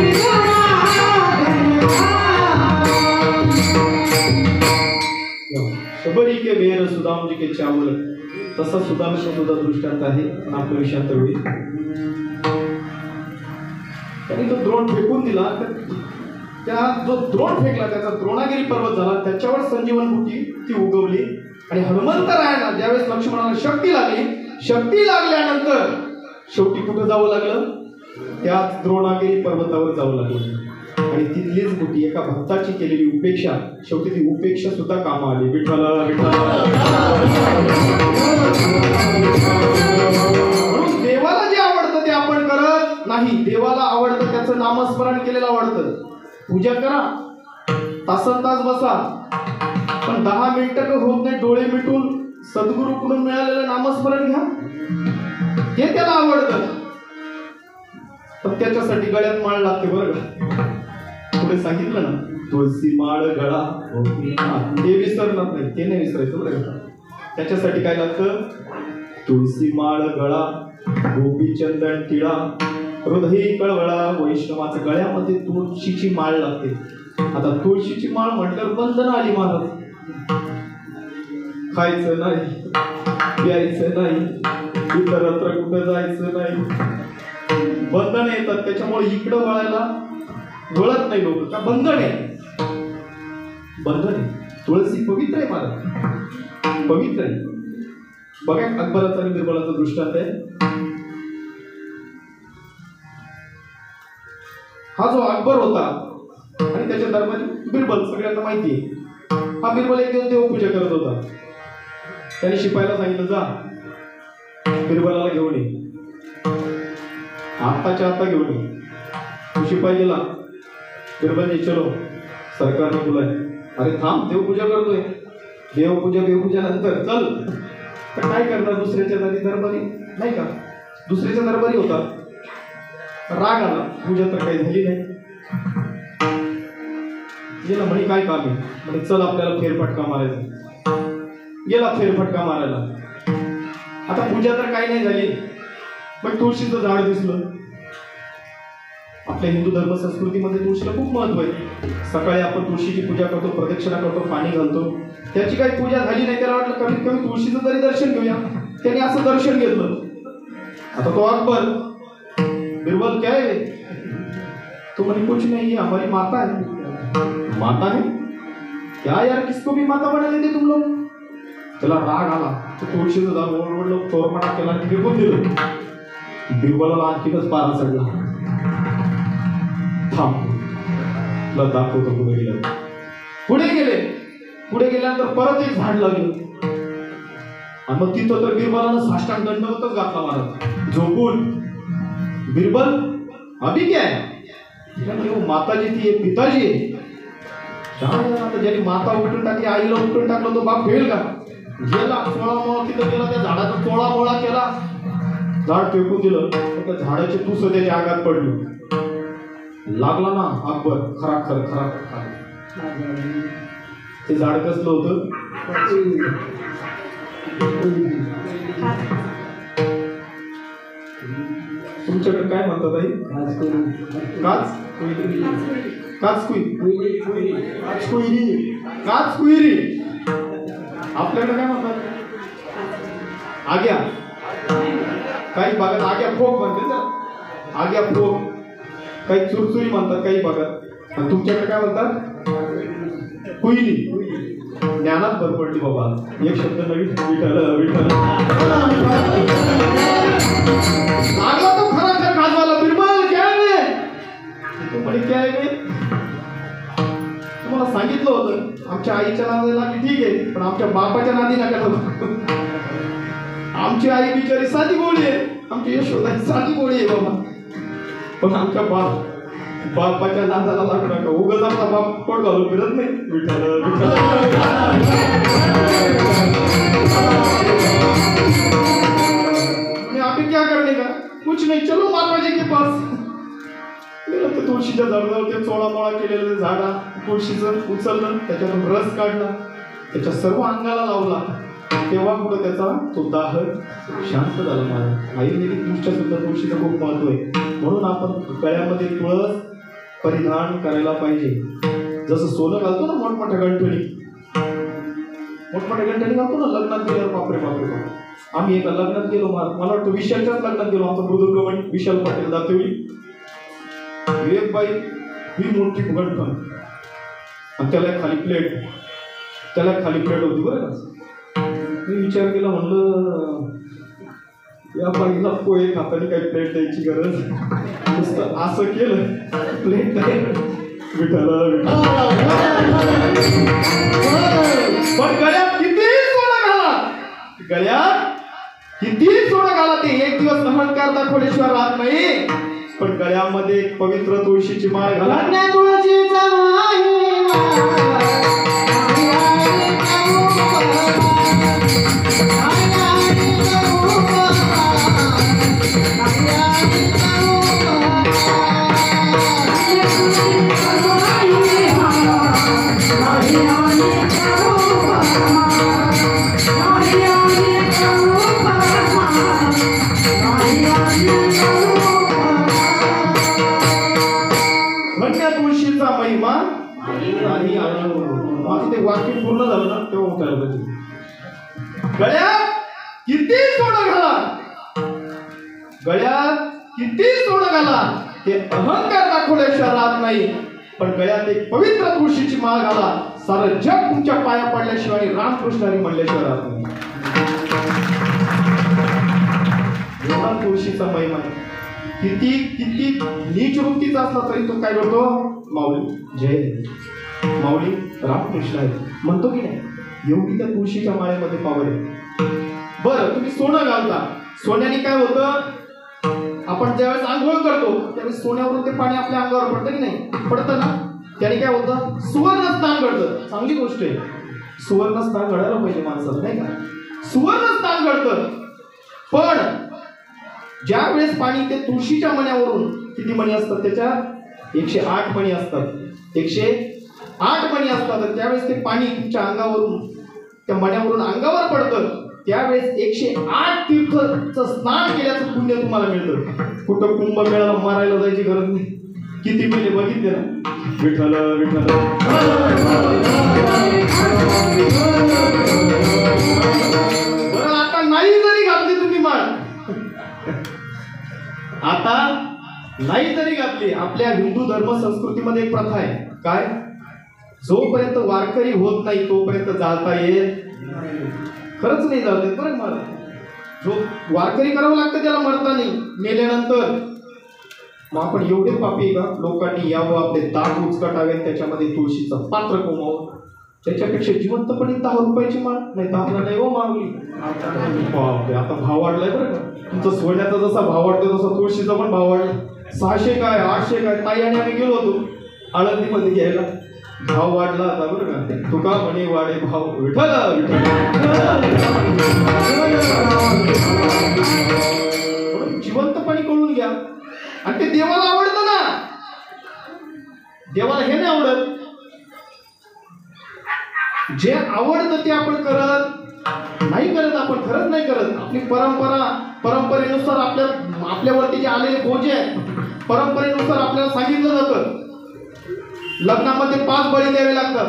शबरी के बेर सुदाम जी के चावल. तसा सुदामेचा सुद्धा दृष्टांत आहे. आपल्या विषयात होईल. त्यांनी तो द्रोण फेकून दिला. त्या जो द्रोण फेकला त्याचा द्रोणागिरी पर्वत झाला. त्याच्यावर संजीवन बुटी ती उगवली. आणि हनुमंतरायाला ज्यावेळेस लक्ष्मणाला शक्ती लागली, शक्ती लागल्यानंतर शेवटी कुठं जावं लागलं, त्या द्रोणागिरी पर्वतावर जावं लागलं. आणि तिथलीच बुटी एका भक्ताची केलेली उपेक्षा, शेवटी ती उपेक्षा सुद्धा कामा आली. विठ्ठल म्हणून देवाला जे आवडतं ते आपण करत नाही. देवाला आवडतं त्याचं नामस्मरण केलेलं आवडतं. पूजा करा, तासन तास बसा, पण 10 मिनिटं होत नाही, डोळे मिटून सद्गुरूकडून मिळालेलं नामस्मरण घ्या, हे त्याला आवडतं. पण त्याच्यासाठी गळ्यात माळ लागते बरं का. पुढे सांगितलं ना, तुळशी माळ गळा, ते विसरणार नाही, ते नाही विसरायचं बरं का. त्याच्यासाठी काय लागतं, तुळशी माळ गळा, गोपीचंदन टिळा, हृदयी कळवळा. वैष्णवाच्या गळ्यामध्ये तुळशीची माळ लागते. आता तुळशीची माळ म्हटल्यावर बंधन आली महाराज. खायचं नाही, प्यायचं नाही, इतरत्र कुठं जायचं नाही, बंधन येतात. त्याच्यामुळे इकडं वळायला वळत नाही लोक. का बंधन आहे, बंधन आहे. तुळशी पवित्र आहे महाराज, पवित्र आहे. बघा अकबराचा आणि बिरबलाचा दृष्टांत आहे. हा जो अकबर होता आणि त्याच्या दरबारी बिरबल, सगळ्यांना माहिती आहे. हा बिरबल एक दिवस देवपूजा करत होता. त्याने शिपायाला सांगितलं, जा बिरबलाला घेऊन ये, आत्ताच्या आता घेऊन ये. शिपाई गेला. बिरबल चलो सरकारने बोलाय. अरे थांब, देवपूजा करतोय. देवपूजा नंतर चल. तर काय करणार, दुसऱ्याच्या दरबारी नाही का, दुसऱ्याच्या दरबारी होता. राग आला, पूजा तर काही झाली नाही. गेला म्हणे काय काम आहे, म्हणे चल आपल्याला फेरफटका मारायचा. गेला फेरफटका मारायला. आता पूजा तर काही नाही झाली. मग तुळशीचं झाड दिसलं. आपल्या हिंदू धर्म संस्कृतीमध्ये तुळशीला खूप महत्व आहे. सकाळी आपण तुळशीची पूजा करतो, प्रदक्षिणा करतो, पाणी घालतो. त्याची काही पूजा झाली नाही, त्याला वाटलं कमीत कमी तुळशीचं तरी दर्शन घेऊया. त्याने असं दर्शन घेतलं. आता तो अकबर, बिरबल क्या है? तो म्हणे कुछ नहीं, ये हमारी माता है. माता है क्या यार, किसको भी माता बना लेते तुम लोग? त्याला राग आला. तो तुळशीचं झाड ओरडलं, चोरमणा केला, फेकून दिलं. बिरबलाला आणखीनच पारा चढला. थांब, तुला दाखवतो पुढे गेलं. पुढे गेल्यानंतर परत एक झाड लागलं. आणि मग तिथं तर बिरबलानं साष्टांग दंडवतच घातला महाराज झोपून. बिरबल अभी क्या है? माता जी थी, पिताजी आहे. आता ज्याने माता उठून टाकली, आईला उठून टाकलं, तो बाप फेल का? गेला चोळा तिथं गेला, त्या झाडाचा चोळा केला, झाड फेकून दिलं. त्या झाडाचे तुस त्याच्या अंगात पडली. लागला ना अकबर, खरा. ते झाड कसलं होतं? तुमच्याकडे काय म्हणतात आई? काचकुईरी. आपल्याकडे काय म्हणतात? आग्या. काही भागात आग्या फोक म्हणते ना, आग्या फोक. काही चुरचुरी म्हणतात काही भागात. आणि तुमच्याकडे काय म्हणतात? कुईली. ज्ञानात भर पडली बाबा. एक शब्द नवीन. विठ्ठल. लागला तो खरा खाजवाला. बिरबल क्या है? तो म्हणे क्या है? तुम्हाला सांगितलं होतं आमच्या आईच्या नादाला की ठीक आहे, पण आमच्या बापाच्या नादी नका लागू. आमची आई बिचारी साधी गोळी आहे, आमची यशोदा साधी गोळी आहे बाबा, पण आमच्या बापाच्या नादाला लागू नका. उगाच आमचा बाप पोट घालून फिरत नाही. विठ्ठल. अभी क्या करने का? कुछ नहीं, चलो माताजी के पास. ते तुळशीच्या झाडावर ते चोळा केलेलं झाडा तुळशीचं उचललं, त्याच्यातून रस काढला, त्याच्या सर्व अंगाला लावला. तेव्हा पुढे त्याचा तो दाह शांत झाला. मला आईने तुळशीच्या सुद्धा तुळशीचं खूप महत्व आहे. म्हणून आपण गळ्यामध्ये तुळस परिधान करायला पाहिजे. जसं सोनं घालतो ना मोठमोठ्या गंठणी घालतो ना लग्नात गेल्यावर. बापरे. आम्ही एका लग्नात गेलो, मला वाटतं विशालच्याच लग्नात गेलो. आमचा मृदुंगमणी विशाल पाटील दातेवली. एक बाई ही मोठी गंठण आणि त्याला खाली प्लेट होती बरं का. मी विचार केला, म्हणलं या बाईला पोहे खाताना काही प्लेट द्यायची गरज, नुसतं असं केलं प्लेट नाही. पण गळ्यात किती सोनं घाला, ते एक दिवस अहंकार दाखवल्याशिवाय राहत नाही. पण गळ्यामध्ये पवित्र तुळशीची माळ घाला. तुळशीचा महिमा आणि माझं ते वाक्य पूर्ण झालं ना तेव्हा उठायला पाहिजे. गळ्यात किती सोनं घाला, ते अहंकार दाखवल्याशिवाय राहत नाही. पण गळ्यात एक पवित्र तुळशीची माळ घाला, सारं जग तुमच्या पाया पडल्याशिवाय रामकृष्ण हरी म्हणल्याशिवाय राहत नाही. तुळशीचा महिमा किती नीच वृत्तीचा असला तरी तो काय करतो? माऊली जय माऊली रामकृष्ण आहे म्हणतो की नाही. एवढी त्या तुळशीच्या माळेमध्ये पावर आहे. बरं, तुम्ही सोनं घालता, सोन्याने काय होतं? आपण ज्यावेळेस आंघोळ करतो त्यावेळेस सोन्यावरून ते पाणी आपल्या अंगावर पडतं की नाही? पडतं ना. त्याने काय होतं? सुवर्ण स्नान घडतं. चांगली गोष्ट आहे, सुवर्ण स्नान घडायला पाहिजे माणसाला, नाही का? सुवर्ण स्नान घडतं. पण ज्या वेळेस पाणी ते तुळशीच्या मण्यावरून, किती मणी असतात त्याच्यात? 108 मणी असतात. 108 मणी असतात. त्यावेळेस ते पाणी तुमच्या अंगावरून, त्या मण्यावरून अंगावर पडतं. त्यावेळेस 108 तीर्थचं स्नान केल्याचं पुण्य तुम्हाला मिळतं. कुठं कुंभमेळ्याला मारायला जायची गरज नाही. किती मेले बघितले ना. विठ्ठल विठ्ठल. बरं आता नाही जरी घातली तुम्ही माळ, आता नाही जरी घातली, आपल्या हिंदू धर्म संस्कृतीमध्ये एक प्रथा आहे. काय? जोपर्यंत वारकरी होत नाही तोपर्यंत जाळता येत खरंच नाही जात येत. बरं मला जो वारकरी करावं लागतं त्याला मरता नाही मेल्यानंतर. मग आपण एवढे पापी का लोकांनी यावं आपले दात उचकटावेत त्याच्यामध्ये तुळशीचं पात्र कोमावं, त्याच्यापेक्षा जिवंतपणे 10 रुपयाची माळ नाही 10 नाही हो मागली. आता भाव वाढलाय बरं का. तुमचा सोन्याचा जसा भाव वाढतो तसा तुळशीचा पण भाव वाढला. 600 काय 800 काय. ताई आणि आम्ही गेलो होतो आळंदीमध्ये घ्यायला. भाव वाढला आता बरं का. तुका म्हणे वाढे भाव. विठ्ठल जिवंतपणे कळून घ्या. आणि ते देवाला आवडतं ना. देवाला हे नाही आवडत. जे आवडतं ते आपण करत नाही करत. आपण खरंच नाही करत. आपली परंपरेनुसार आपल्यावरती जे आलेले बोजे आहेत परंपरेनुसार आपल्याला सांगितलं जातं लग्नामध्ये 5 बळी द्यावे लागतात.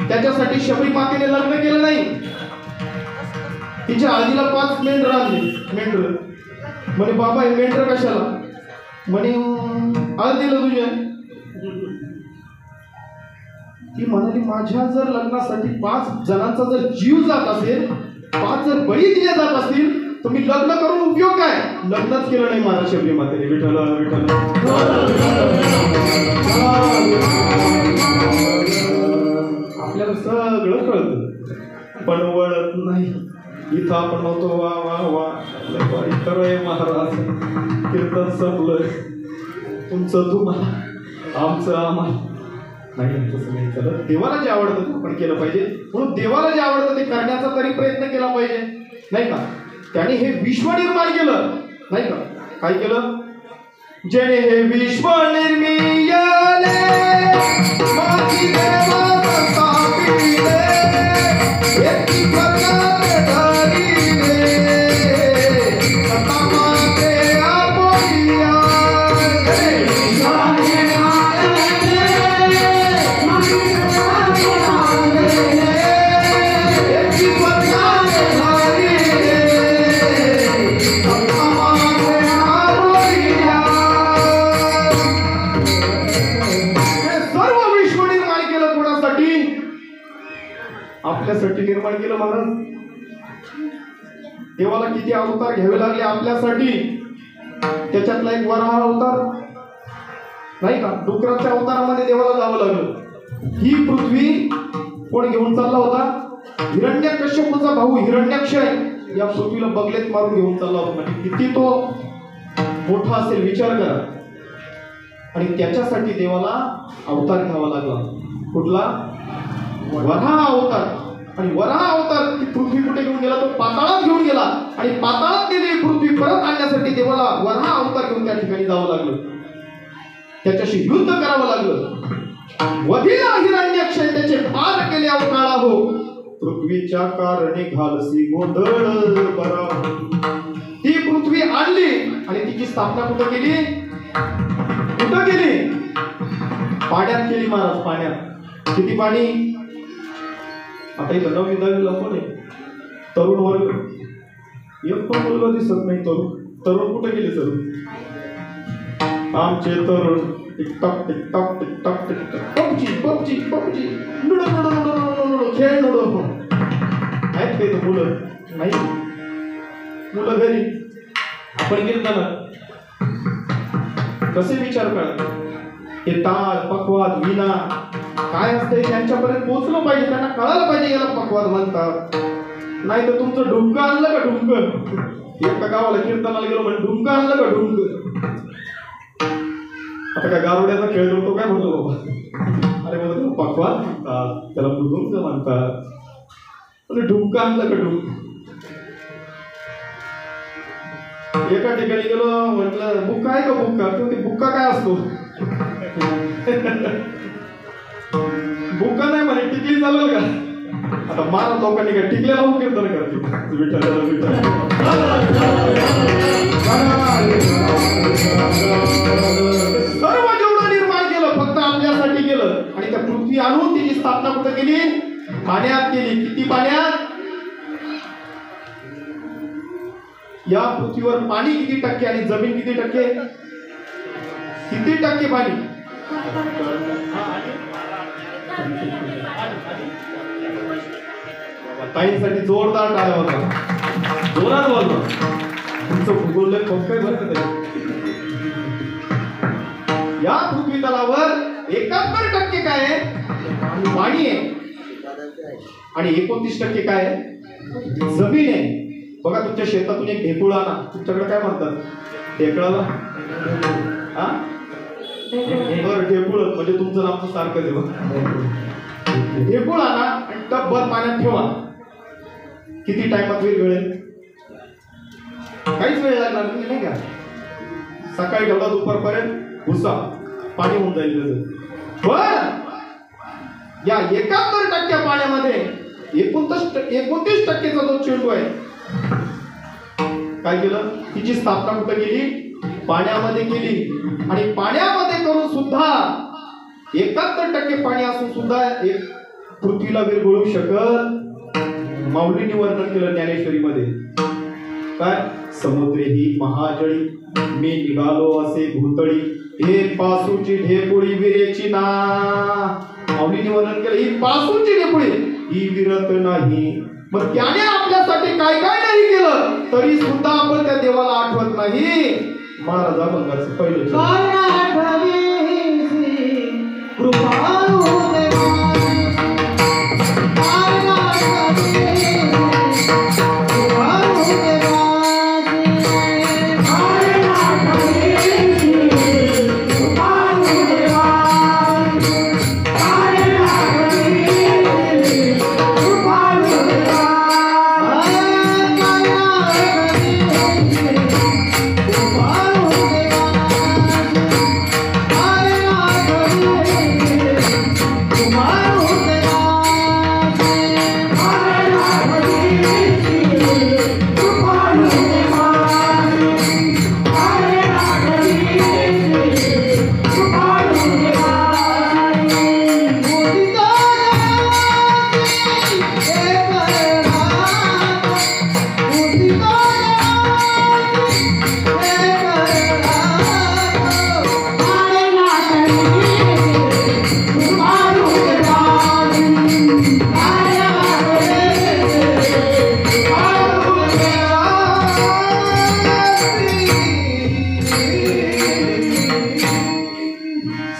त्याच्यासाठी शबरी मातेने लग्न केलं नाही. तिच्या आधीला 5 मेंढर आणले. मेंढर म्हणे बाबा हे मेंढर कशाला? म्हणे हळदीला तुझ्या. ती म्हणाली माझ्या जर लग्नासाठी 5 जणांचा जर जीव जात असेल, 5 जर बळी दिले जात असतील तर मी लग्न करून उपयोग काय? लग्नच केलं नाही माझ्या शबरी मातेने. विठ्ठल विठ्ठल. आपल्याला सगळं कळतं पण वळत नाही. इथं आपण होतो वा वा वा इतर महाराज कीर्तन संपलं तुमचं तुम्हाला आमचं आम्हाला. नाही तसं नाही चालत. देवाला जे आवडतं ते आपण केलं पाहिजे. म्हणून देवाला जे आवडतं ते करण्याचा तरी प्रयत्न केला पाहिजे नाही का. त्याने हे विश्व निर्माण केलं नाही का. काय केलं? ज्याने हे विश्व निर्मिले माझी देवा स्थापिले एकी प्रकारे धरिले सतामाते आपोलिया आपल्यासाठी निर्माण केलं महाराज. देवाला किती अवतार घ्यावे लागले आपल्यासाठी. त्याच्यातला एक वराह अवतार नाही का. डुकराच्या अवतारामध्ये देवाला जावं लागलं. ही पृथ्वी कोण घेऊन चालला होता? हिरण्यकश्यपूचा भाऊ हिरण्याक्ष या पृथ्वीला बगलेत मारून घेऊन चालला होता. म्हणजे किती तो मोठा असेल विचार करा. आणि त्याच्यासाठी देवाला अवतार घ्यावा लागला. कुठला? वराह अवतार. आणि वराह अवतार ती पृथ्वी कुठे घेऊन गेला? तो पाताळात घेऊन गेला. आणि पाताळात गेलेली पृथ्वी परत आणण्यासाठी देवाला वराह अवतार घेऊन त्या ठिकाणी जावं लागलं. त्याच्याशी युद्ध करावं लागलं. वधिला हिरण्याक्ष त्याचे पार केले अवकाळा हो. पृथ्वीच्या कारणे घालसी गोंधळ बरा. ती पृथ्वी आणली आणि तिची स्थापना कुठं केली? कुठं केली? पाण्यात केली महाराज. पाण्यात. किती पाणी? आता इथं 9वी 10वीला कोण आहे? तरुण वर्ग. एक पण मुलगा दिसत नाही. तरुण कुठे गेले? आमचे तरुण TikTok TikTok TikTok TikTok PUBG PUBG PUBG ludo ludo ludo ludo खेळ लुडो. आहेत ते मुलं? नाही. मुलं घरी. आपण कीर्तन कसे विचार करा. हे टाळ पकवाद विना काय असते त्यांच्यापर्यंत पोहोचलं पाहिजे. त्यांना कळायला पाहिजे याला पकवाद म्हणतात. नाही तर तुमचं ढुमकं आणलं का? ढुमकं एका गावाला कीर्तनाला गेलो म्हणजे ढुमकं आणलं का? ढुमकं. आता काय गारोड्याचा खेळ करतो काय म्हणतो बाबा? अरे बाबा त्याला पकवाद म्हणतात, त्याला मृदुंग म्हणतात. म्हणजे ढुमकं आणलं का? ढुमकं. एका ठिकाणी गेलो म्हटलं बुक्का आहे का? बुक्का. ते बुक्का काय असतो? बुक्का नाही म्हणे टिकली चालेल का? आता महाराज लोकांनी काय टिकले लावून कीर्तन करते विठ्ठल विठ्ठल. सर्व जेवढं निर्माण केलं फक्त आपल्यासाठी केलं आणि त्या पृथ्वी आणून तिची स्थापना कुठं केली? पाण्यात केली. किती पाण्यात? या पृथ्वीवर पाणी किती टक्के आणि जमीन किती टक्के? किती टक्के पाणी? ताईंसाठी जोरदार टाळ्या होता. जोरात बोलतो. तुमचं भूगोल काय बरं. या पृथ्वी तलावर 71% काय आहे? पाणी आहे आणि 29% काय आहे? जमीन आहे. बघा तुमच्या शेतातून एक ढेकुळ आणा. तुमच्याकडे काय म्हणतात ढेकळाला? हा बरं ढेकुळ म्हणजे तुमचं नाव सारखं देव. ढेकुळ आणा आणि टबभर पाण्यात ठेवा. किती टाइमात विरघळेल? काहीच वेळ लागणार नाही का? सकाळी ठेवला दुपारपर्यंत भुसा पाणी होऊन जाईल त्याचं. पण या 71% पाण्यामध्ये 29%चा जो चेंडू आहे काय केलं? तिची स्थापना कुठं केली? पाण्यामध्ये केली. आणि पाण्यामध्ये करून सुद्धा 71% पाणी असून सुद्धा एक पृथ्वीला विरघळू शकत. माऊलींनी वर्णन केलं ज्ञानेश्वरी मध्ये काय? समुद्रे ही महाजळी मी निघालो असे भूतळी हे पासूची ढेपुळी विरेची ना. माऊलींनी वर्णन केलं ही पासूची ढेपुळी ही विरत नाही. मग त्याने आपल्यासाठी काय काय नाही केलं तरी सुद्धा आपण त्या देवाला आठवत नाही. महाराज अभंगाचं पहिलं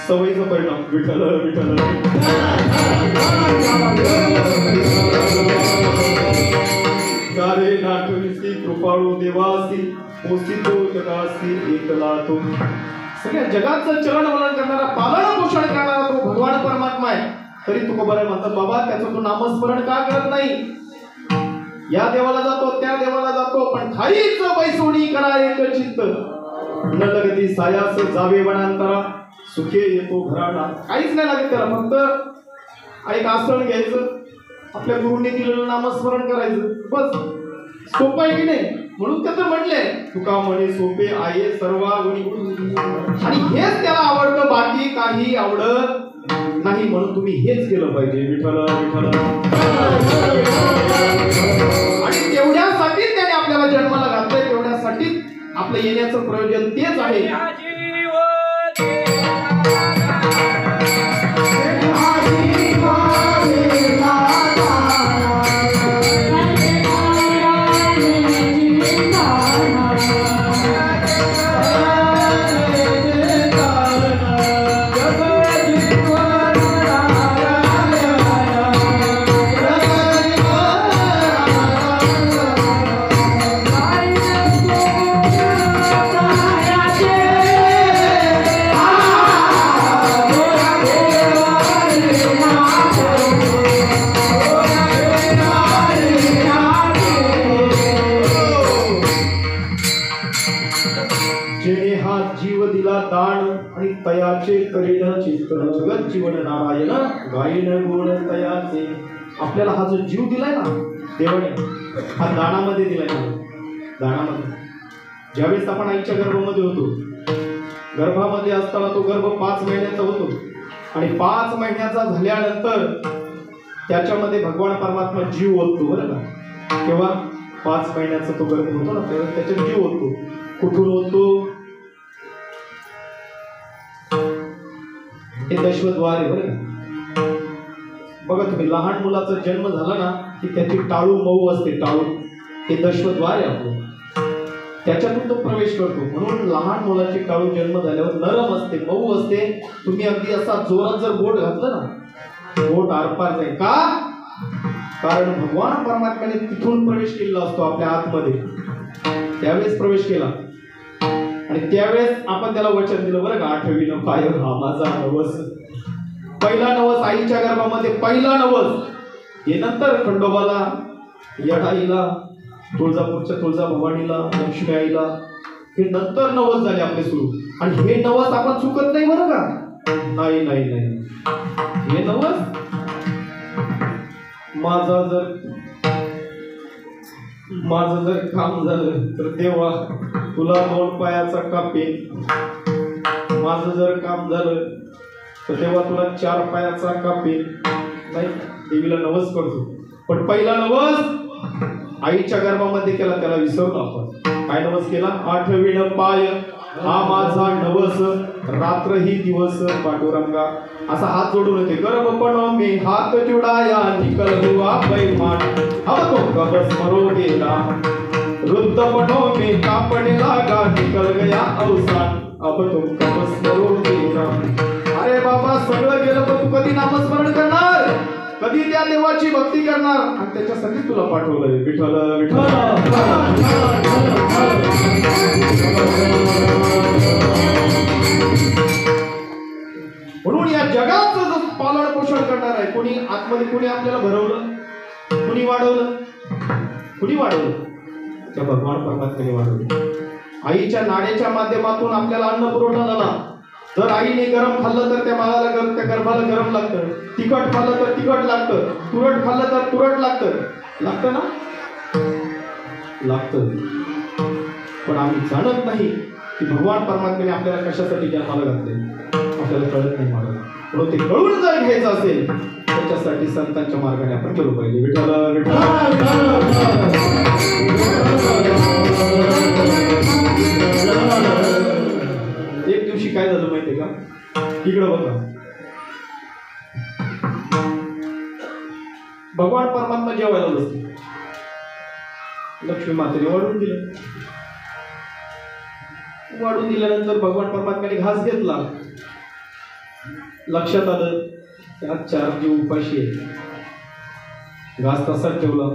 सवयीचा परिणाम. विठ्ठल विठ्ठल गारे नाठविसी कृपाळू देवासी पोसितो जगासी एकला तो. सगळ्या जगाचं चलनवलन करणारा पालन पोषण करणारा तो भगवान परमात्मा आहे. तरी तुकोबराय म्हणतात बाबा त्याचं तू नामस्मरण का करत नाही? या देवाला जातो त्या देवाला जातो पण ठाईच बैसोडी करा एक चित्त न लगती सायास जावे वनांतरा सुखे येतो घराला. काहीच नाही लागत त्याला. फक्त एक आसन घ्यायचं आपल्या गुरुंनी दिलेलं नामस्मरण करायचं बस. सोपं आहे की नाही? म्हणून त्याचं म्हटलंय तुका म्हणे सोपे आहे सर्वा गुणी आणि हेच त्याला आवडतं. बाकी काही आवडत नाही. म्हणून तुम्ही हेच केलं पाहिजे. विठ्ठल विठ्ठल. आणि तेवढ्यासाठी त्याने आपल्याला जन्माला घातलंय. तेवढ्यासाठी आपलं येण्याचं प्रयोजन तेच आहे. तयाचे करीन चिंतन जगत जीवन नारायण गायन गुण तयाचे आपल्याला हा जो जीव दिलाय ना देवाने, हा दानामध्ये दिलाय ना, दानामध्ये. ज्यावेळेस आपण आईच्या गर्भामध्ये होतो, गर्भामध्ये असताना तो गर्भ 5 महिन्याचा होतो आणि 5 महिन्याचा झाल्यानंतर त्याच्यामध्ये भगवान परमात्मा जीव ओततो बरं का. तेव्हा 5 महिन्याचा तो गर्भ होतो ना, तेव्हा त्याच्यात जीव ओततो. कुठून ओततो? हे दशवद्वार आहे बरं का. बघा तुम्ही, लहान मुलाचा जन्म झाला ना की त्याची टाळू मऊ असते, टाळू हे दशवद्वार आहे आपलं, त्याच्यातून तो प्रवेश करतो. म्हणून लहान मुलाची टाळू जन्म झाल्यावर नरम असते, मऊ असते. तुम्ही अगदी असा जोरात जर बोट घातलं ना, बोट आरपार जाईल. का? कारण भगवान परमात्म्याने तिथून प्रवेश केलेला असतो आपल्या आतमध्ये. त्यावेळेस प्रवेश केला आणि त्यावेळेस आपण त्याला वचन दिलं बरं का, 8वीनं पाय हा माझा नवस. पहिला नवस आईच्या गर्भामध्ये, पहिला नवस. हे नंतर खंडोबाला, येडाईला, तुळजापूरच्या तुळजा भवानीला, लक्ष्मी आईला, हे नंतर नवस झाले आपले सुरू. आणि हे नवस आपण चुकत नाही बरं का. नाही नाही नाही, हे नवस माझं जर काम झालं तर देवा तुला 2 पायाचा कापेन. माझं जर काम झालं तर देवा तुला 4 पायाचा कापेन. नाही, देवीला नवस करतो. पण पहिला नवस आईच्या गर्भामध्ये केला, त्याला विसरलो आपण. काय नवस केला? 8वीनं पाय हा माझा नवस, रात्र ही दिवस पांडुरंगा. असा हात जोडून येते. गर्भपणो मी हात जुडाया, निकल हुआ बैमान, अब तो कब स्मरो गेला. वृद्धपणो मी कापणे लागा, निकल गया अवसान, अब तो कब स्मरो गेला. अरे बाबा, सगळं गेलं पण तू कधी नामस्मरण करणार? कधी त्या देवाची भक्ती करणार? आणि त्याच्यासाठी तुला पाठवलंय. विठ्ठल विठ्ठल. म्हणून या जगाचं जो पालन पोषण करणार आहे, कोणी आतमध्ये, कोणी आपल्याला भरवलं, कुणी वाढवलं, कुणी वाढवलं? त्या भगवान परमात्म्याने वाढवलं. आईच्या नाड्याच्या माध्यमातून आपल्याला अन्न पुरवठा झाला. जर आईने गरम खाल्लं तर त्या बाळाला गरम, त्या गर्भाला गरम लागतं. तिखट खाल्लं तर तिखट लागतं. तुरट खाल्लं तर तुरट लागतं ना, लागतं. पण आम्ही जाणत नाही की भगवान परमात्म्याने आपल्याला कशासाठी जन्माला घातले, आपल्याला कळत नाही मला. म्हणून ते कळून जर घ्यायचं असेल त्याच्यासाठी संतांच्या मार्गाने आपण गेलो पाहिजे. विठ्ठल एक दिवशी काय झालं माहितीये का? इकडं बघा, भगवान परमात्मा जेवायला बसले. लक्ष्मी मातेने वाढून दिलं. वाढून दिल्यानंतर भगवान परमात्म्याने घास घेतला. लक्षात आलं त्यात 4 जीव उपाशी आहे. घास तसाच ठेवला.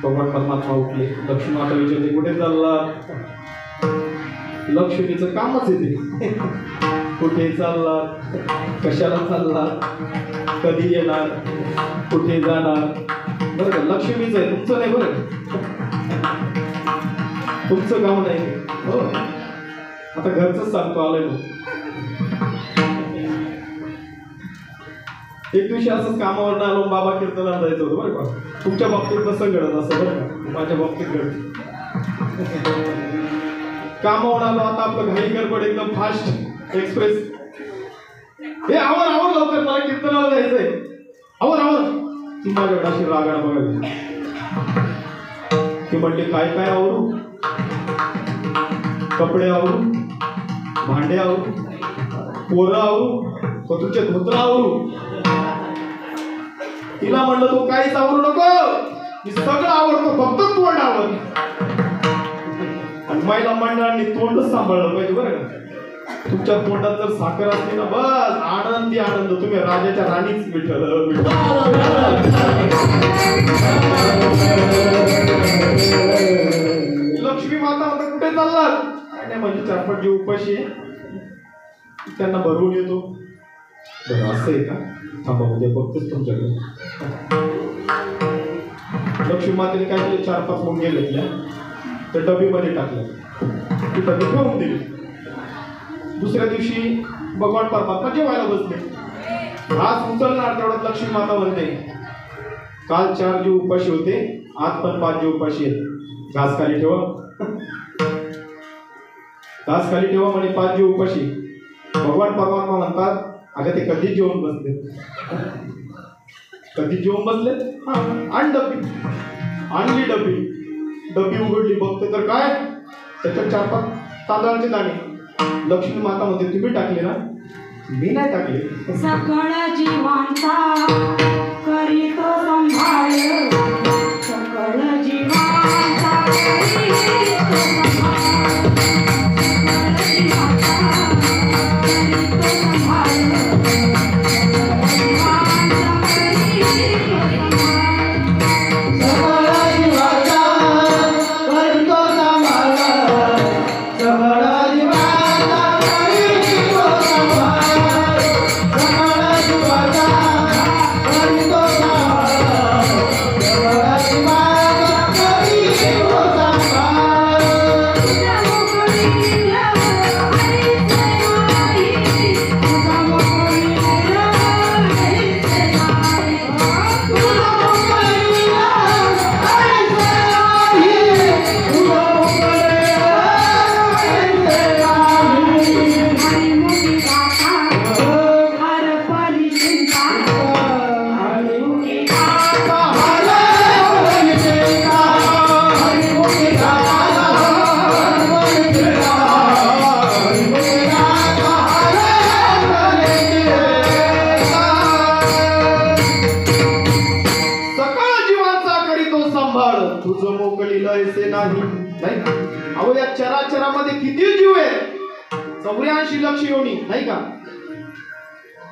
भगवान परमात्मा उठले. लक्ष्मी माता विचारते, कुठे चालला? लक्ष्मीचं कामच येते. कुठे चालला, कशाला चालला, कधी येणार, कुठे जाणार. बरं का, लक्ष्मीच आहे, तुमचं नाही. बरं, तुमचं काम नाही. हो, आता घरच सांगतो आलोय मग. एक दिवशी असंच कामावर आलो, बाबा कीर्तनाला जायचं होतं बरं का. तुमच्या बाबतीत कसं घडत असं बरं का, माझ्या बाबतीत घडत. कामावर आलो, आता आपलं घाई गडबड एकदम फास्ट एक्सप्रेस. हे आवर लवकर, मला कीर्तनाला जायचंय, आवर. ती माझ्याकडे अशी रागाला बघायची. ती म्हणते, काय काय आवरू? कपडे आवरू, भांडे आवरू, पोरं आवरू, तुमचे धोत्र आवरू. तिला म्हणलं, तू काहीच आवरू नको, मी सगळं आवडतो, फक्त तोंड आवड. आणि महिला मंडळांनी तोंडच सांभाळलं पाहिजे बरं का. तुमच्या तोंडात जर साखर असते ना, बस आनंदी आनंद. तुम्ही राजाच्या राणीच. विठ्ठल लक्ष्मी माता म्हणतात, कुठे चाललात? नाही, म्हणजे 4-5 जीव उपाशी आहे, त्यांना भरवून येतो. बरं असं आहे का? थांबा, म्हणजे बघतेच तुमच्याकडे. लक्ष्मी मातेने काय केलं, 4-5 मुंग्या घेतल्या, त्या डबीमध्ये टाकल्या, ती डबी ठेवून दिली. दुसऱ्या दिवशी भगवान परमात्मा जेवायला बसले. घास उचलणार तेवढ्यात लक्ष्मी माता म्हणते, काल 4 जीव उपाशी होते, आज पण 5 जीव उपाशी आहेत. घास खाली ठेवा, घास खाली ठेवा म्हणे 5 जीव उपाशी. भगवान परमात्मा म्हणतात अगं ते कधी जेवून बसले, कधी जेवून बसले. आण डबी, आणली डबी, डबी उघडली, बघते तर काय त्याच्यात 4-5 तांदळाचे दाणे. लक्ष्मी माता म्हणते तुम्ही टाकले ना? मी नाही टाकले. सकळ जीवांचा करीतो संभाळ, सकळ जीवांचा करीतो संभाळ, सकळ जीवांचा करीतो संभाळ, सकळ जीवांचा करीतो संभाळ. सकळ जीवाचा करतो सांभाळ, सकळ जीवाचा करीतो सांभाळ, सकळ जीवाचा करीतो सांभाळ, सकळ जीवाचा करीतो सांभाळ. तुझ्या मोकळीला हरीचे नाही, तुझ्या मोकळीला हरीचे नाही, तुझ्या मोकळीला हरीचे नाही, तुझ्या मोकळीला हरीचे नाही. हरी मुखी गाथा हरपली चिंता, हरी मुखी गाथा सकळ जीवांचा करीतो सांभाळ, तुझं मोकळीला ऐसे नाही. नाही का? अहो या चराचरामध्ये किती जीव आहेत? 84 लक्ष योनी, नाही का?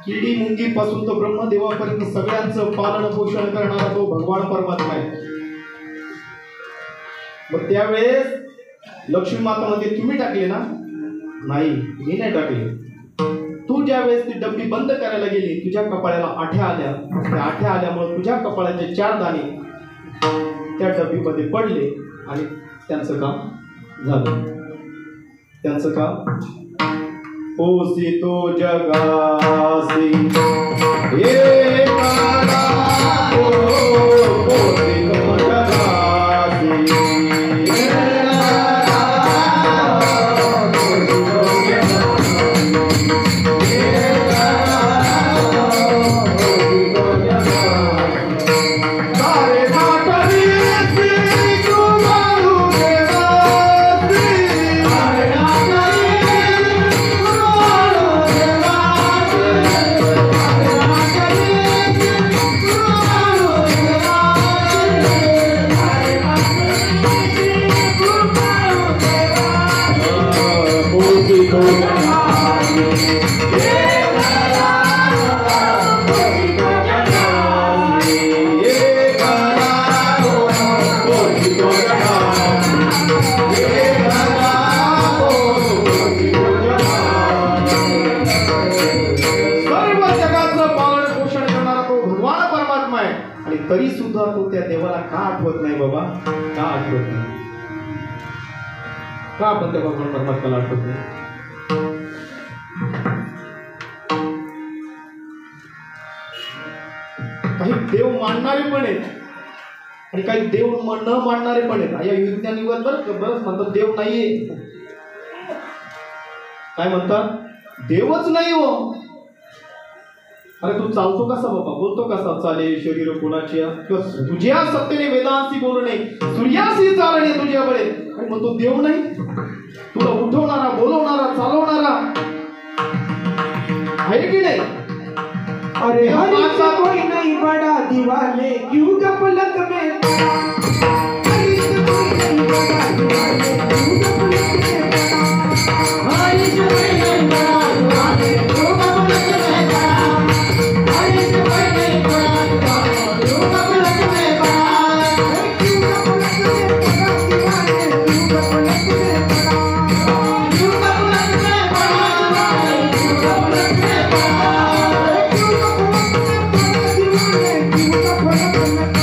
किडी मुंगी पासून तर ब्रह्मदेवापर्यंत सगळ्यांचं पालन पोषण करणारा तो भगवान परमात्मा आहे. मग त्यावेळेस लक्ष्मी माता म्हणते तुम्ही टाकले ना? नाही, मी नाही टाकले. तू ज्या वेळेस ती डब्बी बंद करायला गेली, तुझ्या कपाळाला आठ्या आल्या. त्या आठ्या आल्यामुळे तुझ्या कपाळाचे 4 दाणे त्या डब्बीमध्ये पडले आणि त्यांचं काम झालं. त्यांचं काम पोसी तो जगासी एकाला पोसी तो जगासी तरी सुद्धा तो त्या देवाला का आठवत नाही बाबा? का आठवत नाही? का आपण त्या भगवान परमात्म्याला आठवत नाही? काही देव मानणारे पण आहेत आणि काही देव न मानणारे पण आहेत. या विज्ञानीवर बरंच म्हणतात देव नाहीये. काय म्हणतात? देवच नाही हो. अरे तू चालतो कसा बाबा, बोलतो कसा? चाले शरीर कोणाची तुझ्या सत्तेने वेदांशी बोलणे, सूर्याशी चालणे तुझ्याकडे. आणि मग तो देव नाही? तुला उठवणारा, बोलवणारा, चालवणारा आहे की नाही? अरे हरि से कोई नहीं बड़ा दीवाने, क्यों गफलत में पड़ा? हरि से कोई नहीं बड़ा दीवाने, क्यों गफलत में पड़ा? हरि से कोई नहीं बड़ा दीवाने, क्यों गफलत में पड़ा? हरि से कोई नहीं बड़ा दीवाने, क्यों गफलत में पड़ा? क्यों गफलत में पड़ा दीवाने, क्यों गफलत में पड़ा? क्यों गफलत में पड़ा दीवाने, क्यों गफलत में पड़ा? क्यों गफलत में पड़ा दीवाने, क्यों गफलत में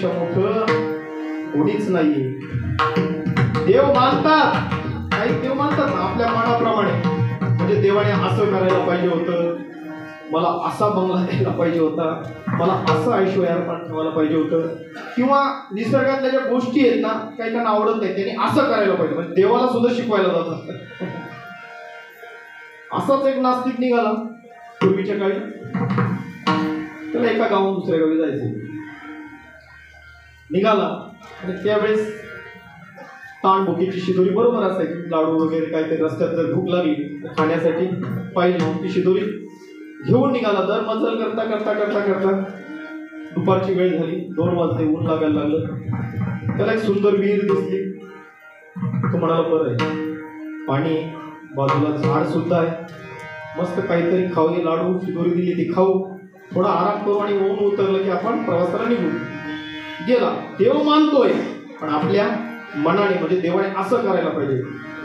देवापेक्षा मोठं कोणीच नाहीये. देव मानतात, काही देव मानतात ना आपल्या मनाप्रमाणे. म्हणजे देवाने असं करायला पाहिजे होतं, मला असा बंगला द्यायला पाहिजे होता, मला असं ऐश्वर्यार्पण ठेवायला पाहिजे होतं, किंवा निसर्गातल्या ज्या गोष्टी आहेत ना काही त्यांना आवडत नाही, त्यांनी असं करायला पाहिजे. म्हणजे देवाला सुद्धा शिकवायला जातात. असाच एक नास्तिक निघाला पूर्वीच्या काळी. त्याला एका गावाहून दुसऱ्या गावी जायचं निघाला, आणि त्यावेळेस ताणभुकीची शिदोरी बरोबर असायची. लाडू वगैरे काहीतरी रस्त्यात जर भूक लागली खाण्यासाठी पाहिजे ती शिदोरी घेऊन निघाला. दर मजल करता करता करता करता दुपारची वेळ झाली, 2 वाजले, ऊन लागायला लागलं. त्याला एक सुंदर विहीर दिसली. तो म्हणाला बरं आहे, पाणी, बाजूला झाड सुद्धा आहे, मस्त काहीतरी खाऊ, लाडू शिदोरी दिली ती खाऊ, थोडा आराम करू, आणि ऊन उतरलं की आपण प्रवासाला निघू. गेला. देव मानतोय पण आपल्या मनाने, म्हणजे देवाने असं करायला पाहिजे,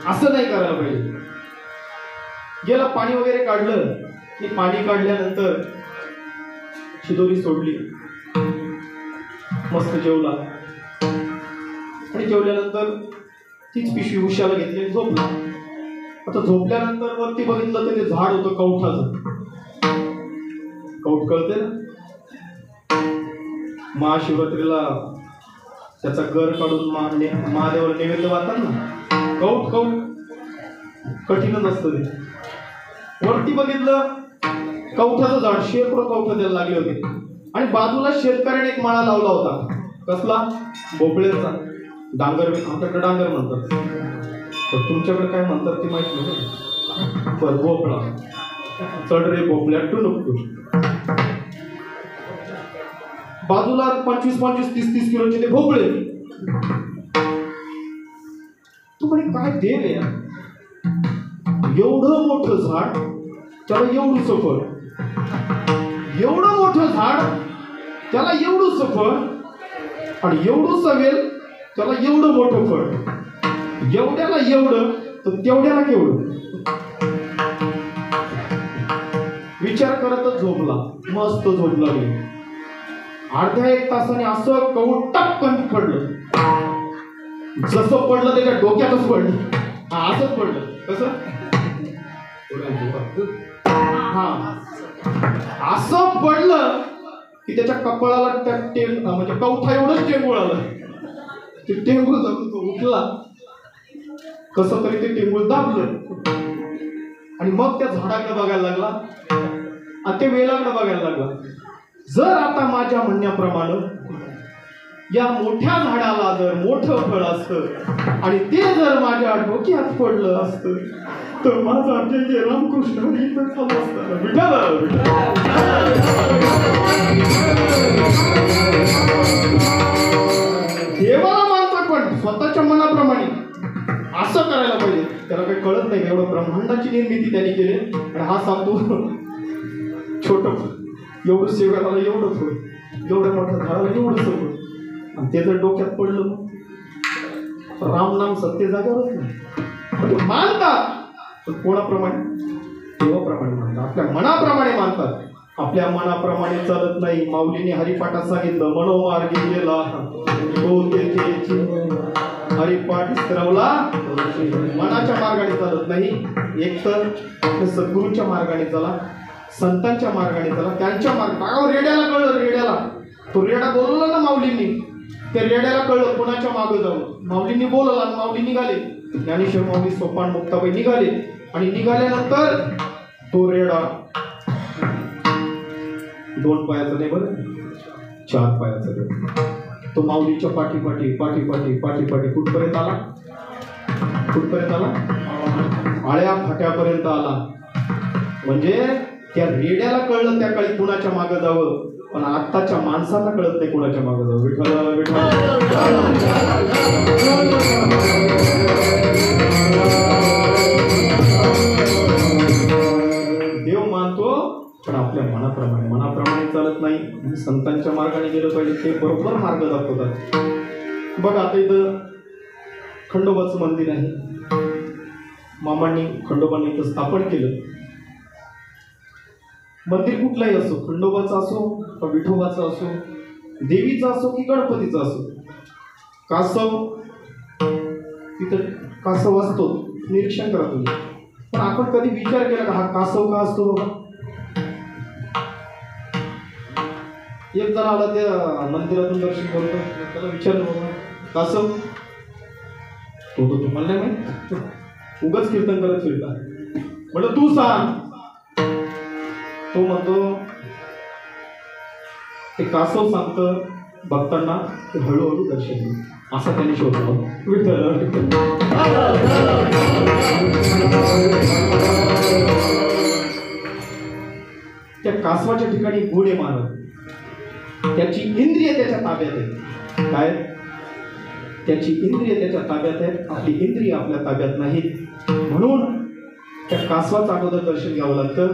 असं नाही करायला पाहिजे. गेला, पाणी वगैरे काढलं. आणि पाणी काढल्यानंतर शिदोरी सोडली, मस्त जेवला, आणि जेवल्यानंतर तीच पिशवी उशाला घेतली आणि झोपला. आता झोपल्यानंतर वरती बघितलं तर ते झाड होतं कवठाचं. कौठ कळते ना, महाशिवरात्रीला त्याचा गर काढून महादेवाला नैवेद्य वाहतात ना, कौठ कौठ कठीणच असतं ते. वरती बघितलं कवठाचं झाड, शेकडो कवठ त्याला लागले होते, आणि बाजूला शेतकऱ्याने एक माळा लावला होता. कसला? भोपळ्याचा. डांगर, आमच्याकडे डांगर म्हणतात, तर तुमच्याकडे काय म्हणतात ते माहित नाही. बरं, भोपळा. चढ रे भोपळ्या टुनुक. बाजूला 25-25, 30-30 किलोचे ते भोपळे. तू म्हणे काय देव आहे, एवढं मोठं झाड त्याला एवढं फळ, एवढं मोठं झाड त्याला एवढं फळ, आणि एवढं सवेल त्याला एवढं मोठं फळ, एवढ्याला एवढं तर तेवढ्याला केवढं. विचार करतच झोपला, मस्त झोप लागली. अर्ध्या 1 तासाने असं कवून टपकन पडलं. जसं पडलं त्याच्या डोक्यातच पडलं. असंच पडलं. कसं? हा, असं पडलं की त्याच्या कपाळाला म्हणजे कवठा एवढंच टेंगूळ आलं. ते टेंगूळ जाऊन तो उठला, कसं तरी ते टेंगूळ दाबलं, आणि मग त्या झाडाकडे बघायला लागला, आणि ते वेलाकडे बघायला लागला. जर आता माझ्या म्हणण्याप्रमाणे या मोठ्या झाडाला जर मोठं फळ असतं आणि ते जर माझ्या डोक्यात पडलं असतं तर माझा जे रामकृष्ण इथं चालू असतं. देवाला मानतात पण स्वतःच्या मनाप्रमाणे असं करायला पाहिजे. त्याला काही कळत नाही, एवढं ब्रह्मांडाची निर्मिती त्यांनी केली, आणि हा सांगतो छोट एवढं सेवकाला एवढं फळ, एवढ्या मोठ्या झाडाला एवढं सगळं, आणि ते जर डोक्यात पडलं तर राम नाम सत्य जाग्यावरच नाही. मानतात पण कोणाप्रमाणे? देवाप्रमाणे मानतात, आपल्या मनाप्रमाणे मानतात. आपल्या मनाप्रमाणे चालत नाही. माऊलीने हरिपाठात सांगितलं, मनोमार्गी गेला हरिपाठ स्त्रवला. मनाच्या मार्गाने चालत नाही, एक तर सद्गुरूंच्या मार्गाने चला, संतांच्या मार्गाने चला, त्यांच्या मार्गावर. रेड्याला कळलं, रेड्याला तो रेडा बोलवला ना माऊलींनी, त्या रेड्याला कळलं कोणाच्या मागं जाऊन. माऊलींनी बोलवला, माऊली निघाले, ज्ञानेश्वर माऊली, सोपान मुक्ताबाई निघाले, आणि निघाल्यानंतर तो रेडा 2 पायाचा नाही बरं, 4 पायाचा रेडा. तो माऊलीच्या पाठीपाठी पाठीपाठी पाठीपाठी कुठपर्यंत आला? कुठपर्यंत आला? आळ्या फाट्यापर्यंत आला. म्हणजे त्या रेड्याला कळलं त्या काळी कुणाच्या मागं जावं, पण आत्ताच्या माणसांना कळत नाही कुणाच्या मागं जावं. विठ्ठल विठ्ठल. देव मानतो पण आपल्या मनाप्रमाणे, मनाप्रमाणे चालत नाही. संतांच्या मार्गाने गेलं पाहिजे, ते बरोबर मार्ग दाखवतात. बघा आता इथं खंडोबाचं मंदिर आहे, मामांनी खंडोबांनी इथं स्थापन केलं. मंदिर कुठलाही असो, खंडोबाचं असो का विठोबाचं असो देवीचा असो की गणपतीचा असो, कासव तिथं कासव असतो, निरीक्षण करा तुम्ही. पण आपण कधी विचार केला का हा कासव का असतो बाबा? एक जण आला त्या मंदिरातून दर्शन करतो, त्याला विचारलं बाबा कासव, तो तर तुम्हाला नाही माहित, उगाच कीर्तन करत फिरता. म्हटलं तू सांग. तो म्हणतो ते कासव सांगतं भक्तांना ते हळूहळू दर्शन देईल. असा त्यांनी शोधलं. विठ्ठल विठ्ठल. त्या कासवाच्या ठिकाणी घोडे मारत, त्याची इंद्रिय त्याच्या ताब्यात आहे. काय? त्याची इंद्रिय त्याच्या ताब्यात आहेत, आपली इंद्रिय आपल्या ताब्यात नाहीत. म्हणून त्या कासवाचं अगोदर दर्शन घ्यावं लागतं.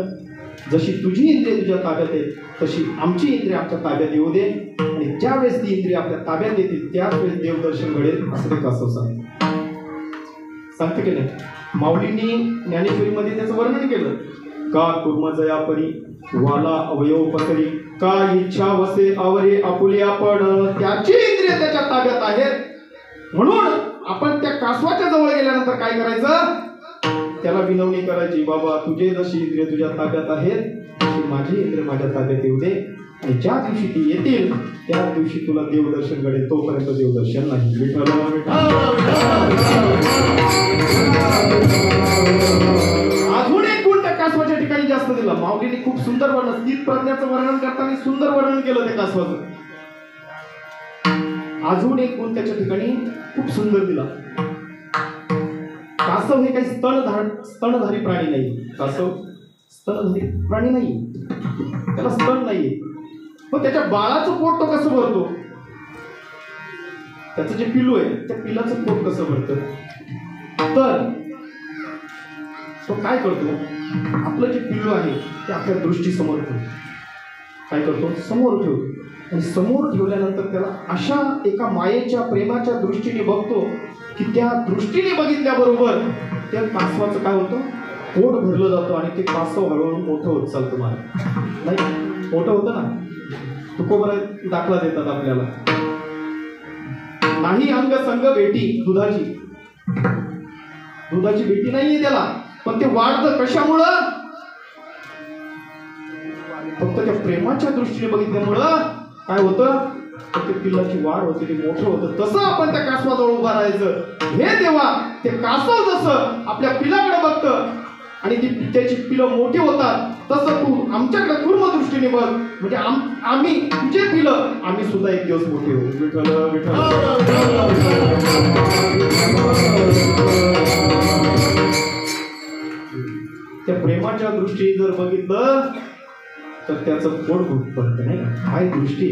जशी तुझी इंद्रिय तुझ्या ताब्यात आहे तशी आमची इंद्रिय आमच्या ताब्यात येऊ दे, आणि ज्या वेळेस ती इंद्रिय आपल्या ताब्यात येतील त्याच वेळेस देवदर्शन घडेल, असं ते कासव सांगते की नाही. माऊलींनी ज्ञानेश्वरीमध्ये त्याचं वर्णन केलं. का कुर्मजया परी वाला अवयव पसरी, का इच्छा वसे आवरे आपुले आपण, त्याची इंद्रिय त्याच्या ताब्यात आहेत. म्हणून आपण त्या कासवाच्या जवळ गेल्यानंतर काय करायचं? त्याला विनवणी करायची, बाबा तुझे जशी इंद्रिय तुझ्या ताब्यात आहेत तशी माझी इंद्रिय माझ्या ताब्यात येऊ दे, आणि ज्या दिवशी ती येतील त्या दिवशी तुला देवदर्शन घडेल, तोपर्यंत देवदर्शन नाही. अजून एक गुण त्या कासवाच्या ठिकाणी जास्त दिला. माऊलीने खूप सुंदर वर्णन, स्थित प्रज्ञाचं वर्णन करताना सुंदर वर्णन केलं त्या कासवाचं. अजून एक गुण त्याच्या ठिकाणी खूप सुंदर दिला. कासव हे काही स्तनधारी प्राणी नाही. कासव स्तनधारी प्राणी नाही, त्याला स्तन नाही. मग त्याच्या बाळाचं पोट तो कसं भरतो? त्याचं जे पिलू आहे त्या पिलाचं पोट कसं भरतं? तर तो काय करतो? आपलं जे पिल्लू आहे ते आपल्या दृष्टीसमोर ठेवतो. काय करतो? समोर ठेवतो. आणि समोर ठेवल्यानंतर त्याला अशा एका मायेच्या प्रेमाच्या दृष्टीने बघतो की त्या दृष्टीने बघितल्याबरोबर त्या कासवाचं काय होतं? पोट भरलं जातं आणि ते कासव हळूहळू मोठं होत चालतं. मला नाही मोठं होतं ना. तुकोबरा दाखला देतात आपल्याला. नाही अंग संग भेटी दुधाची, दुधाची भेटी नाहीये त्याला, पण ते वाढतं कशामुळं? फक्त त्या प्रेमाच्या दृष्टीने बघितल्यामुळं काय होतं? ते पिल्लाची वाढ होते, ते मोठं होतं. तसं आपण त्या कासवाजवळ उभा राहायचं. हे देवा, ते कासव जसं आपल्या पिलाकडे बघतं आणि ती त्याची पिलं मोठी होतात, तसं तू आमच्याकडे पूर्ण दृष्टीने बघ, म्हणजे आम्ही तुझे पिलं आम्ही सुद्धा एक दिवस मोठे होऊ. विठ्ठल विठ्ठल. त्या प्रेमाच्या दृष्टीने जर बघितलं तर त्याचं पोट पडतं नाही. काय दृष्टी,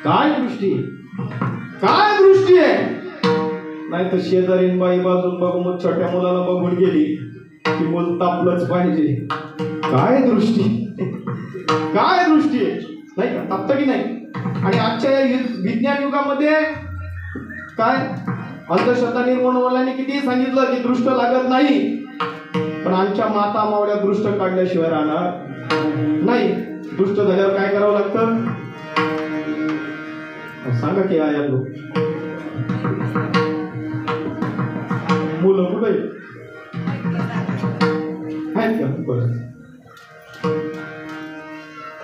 काय दृष्टी, काय दृष्टी आहे. नाही तर शेजारीन बाई बाजून बघून छोट्या मुलाला बघून गेली की मुल तापलंच पाहिजे. काय दृष्टी, काय दृष्टी आहे नाही का? तापतं की नाही? आणि आजच्या या विज्ञान युगामध्ये काय अंधश्रद्धा निर्मूलवाल्यांनी किती सांगितलं की दृष्ट लागत नाही, पण आमच्या माता मावळ्या दृष्ट काढल्याशिवाय राहणार नाही. दृष्ट झाल्यावर काय करावं लागतं? सांगा की आया लोक मुलं कुठे आहेत का? बरं,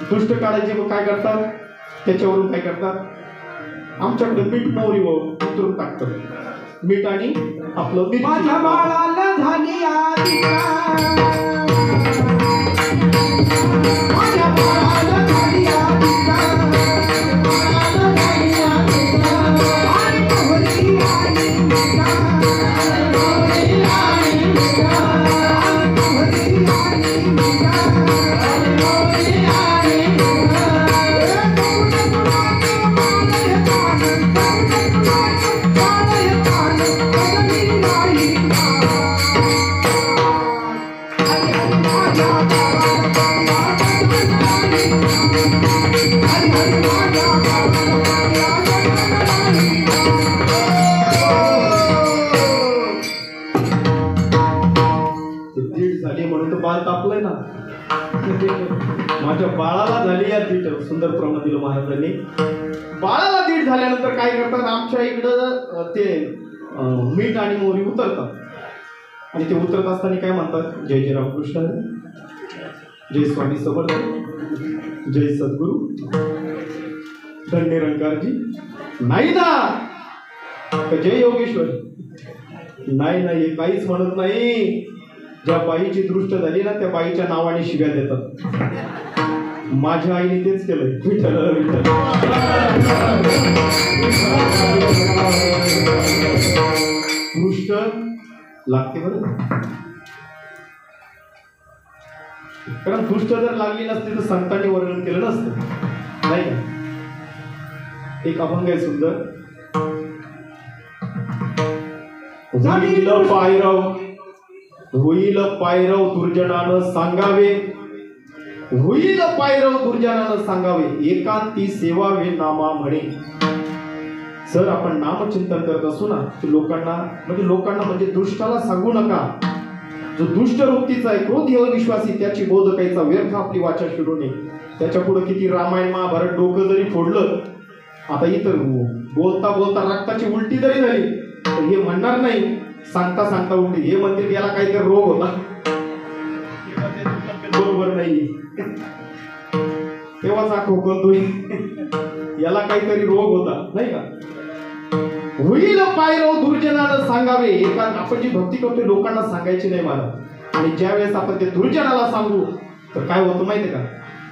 दृष्ट काढायचे मग काय करतात? त्याच्यावरून काय करतात? आमच्याकडे मीठ मोहरी उतरून टाकतात. मीठ आणि आपलं मीठ. माझ्या बाळाला झाली आदिका, माझ्या बाळाला झाली आदिका, बाळाला झाली आदिका, आणि मोहरी आणि मिठा, मोहरी आणि मिठा, मोहरी आणि मिठा, मोहरी आणि मिठा. म्हणून तो बाळ तापलंय ना. माझ्या बाळाला झाली या तीट. सुंदर प्रमाण दिलं महाराजांनी. बाळाला दीड झाल्यानंतर काय करतात आमच्या इकडं ते मीठ आणि मोहरी उतरतात आणि ते उतरत असताना काय म्हणतात, जय जय रामकृष्ण हरी, जय स्वामी समर्थ, जय सद्गुरु, धन्य रंगारजी. नाही ना, जय योगेश्वर. नाही नाही, हे काहीच म्हणत नाही. ज्या बाईची दृष्ट झाली ना त्या बाईच्या नावाने शिव्या देतात. माझ्या आईने तेच केलंय. विठ्ठल विठ्ठल. दृष्ट लागते बरं, कारण दृष्ट जर लागली नसती तर संतांनी वर्णन केलं नसतं, नाही का. एक अभंग आहे सुंदर. होईल पायरव, होईल पायरव दुर्जनानं सांगावे, होईल पायरव दुर्जनानं सांगावे, एकांती सेवावे नामा म्हणे. सर आपण नामचिंतन करत असू ना, लोकांना म्हणजे दुष्टाला सांगू नका. जो दुष्ट वृत्तीचा आहे, क्रोधी अविश्वासी, त्याची बोध कायचा व्यर्थ आपली वाचा शिरू नये. त्याच्या पुढे किती रामायण महाभारत डोकं जरी फोडलं, आता इथं बोलता बोलता रक्ताची उलटी जरी झाली तर हे म्हणणार नाही सांगता सांगता उलटी, हे म्हणतील याला काहीतरी रोग होता. बरोबर नाही, तेव्हाच हा खोकलतोय, याला काहीतरी रोग होता, नाही का. होईल पायरव दुर्जनानं सांगावे, एका आपण जी भक्ती करतोय लोकांना सांगायची नाही महाराज. आणि ज्या वेळेस आपण ते दुर्जनाला सांगू तर काय होतं माहितीये का,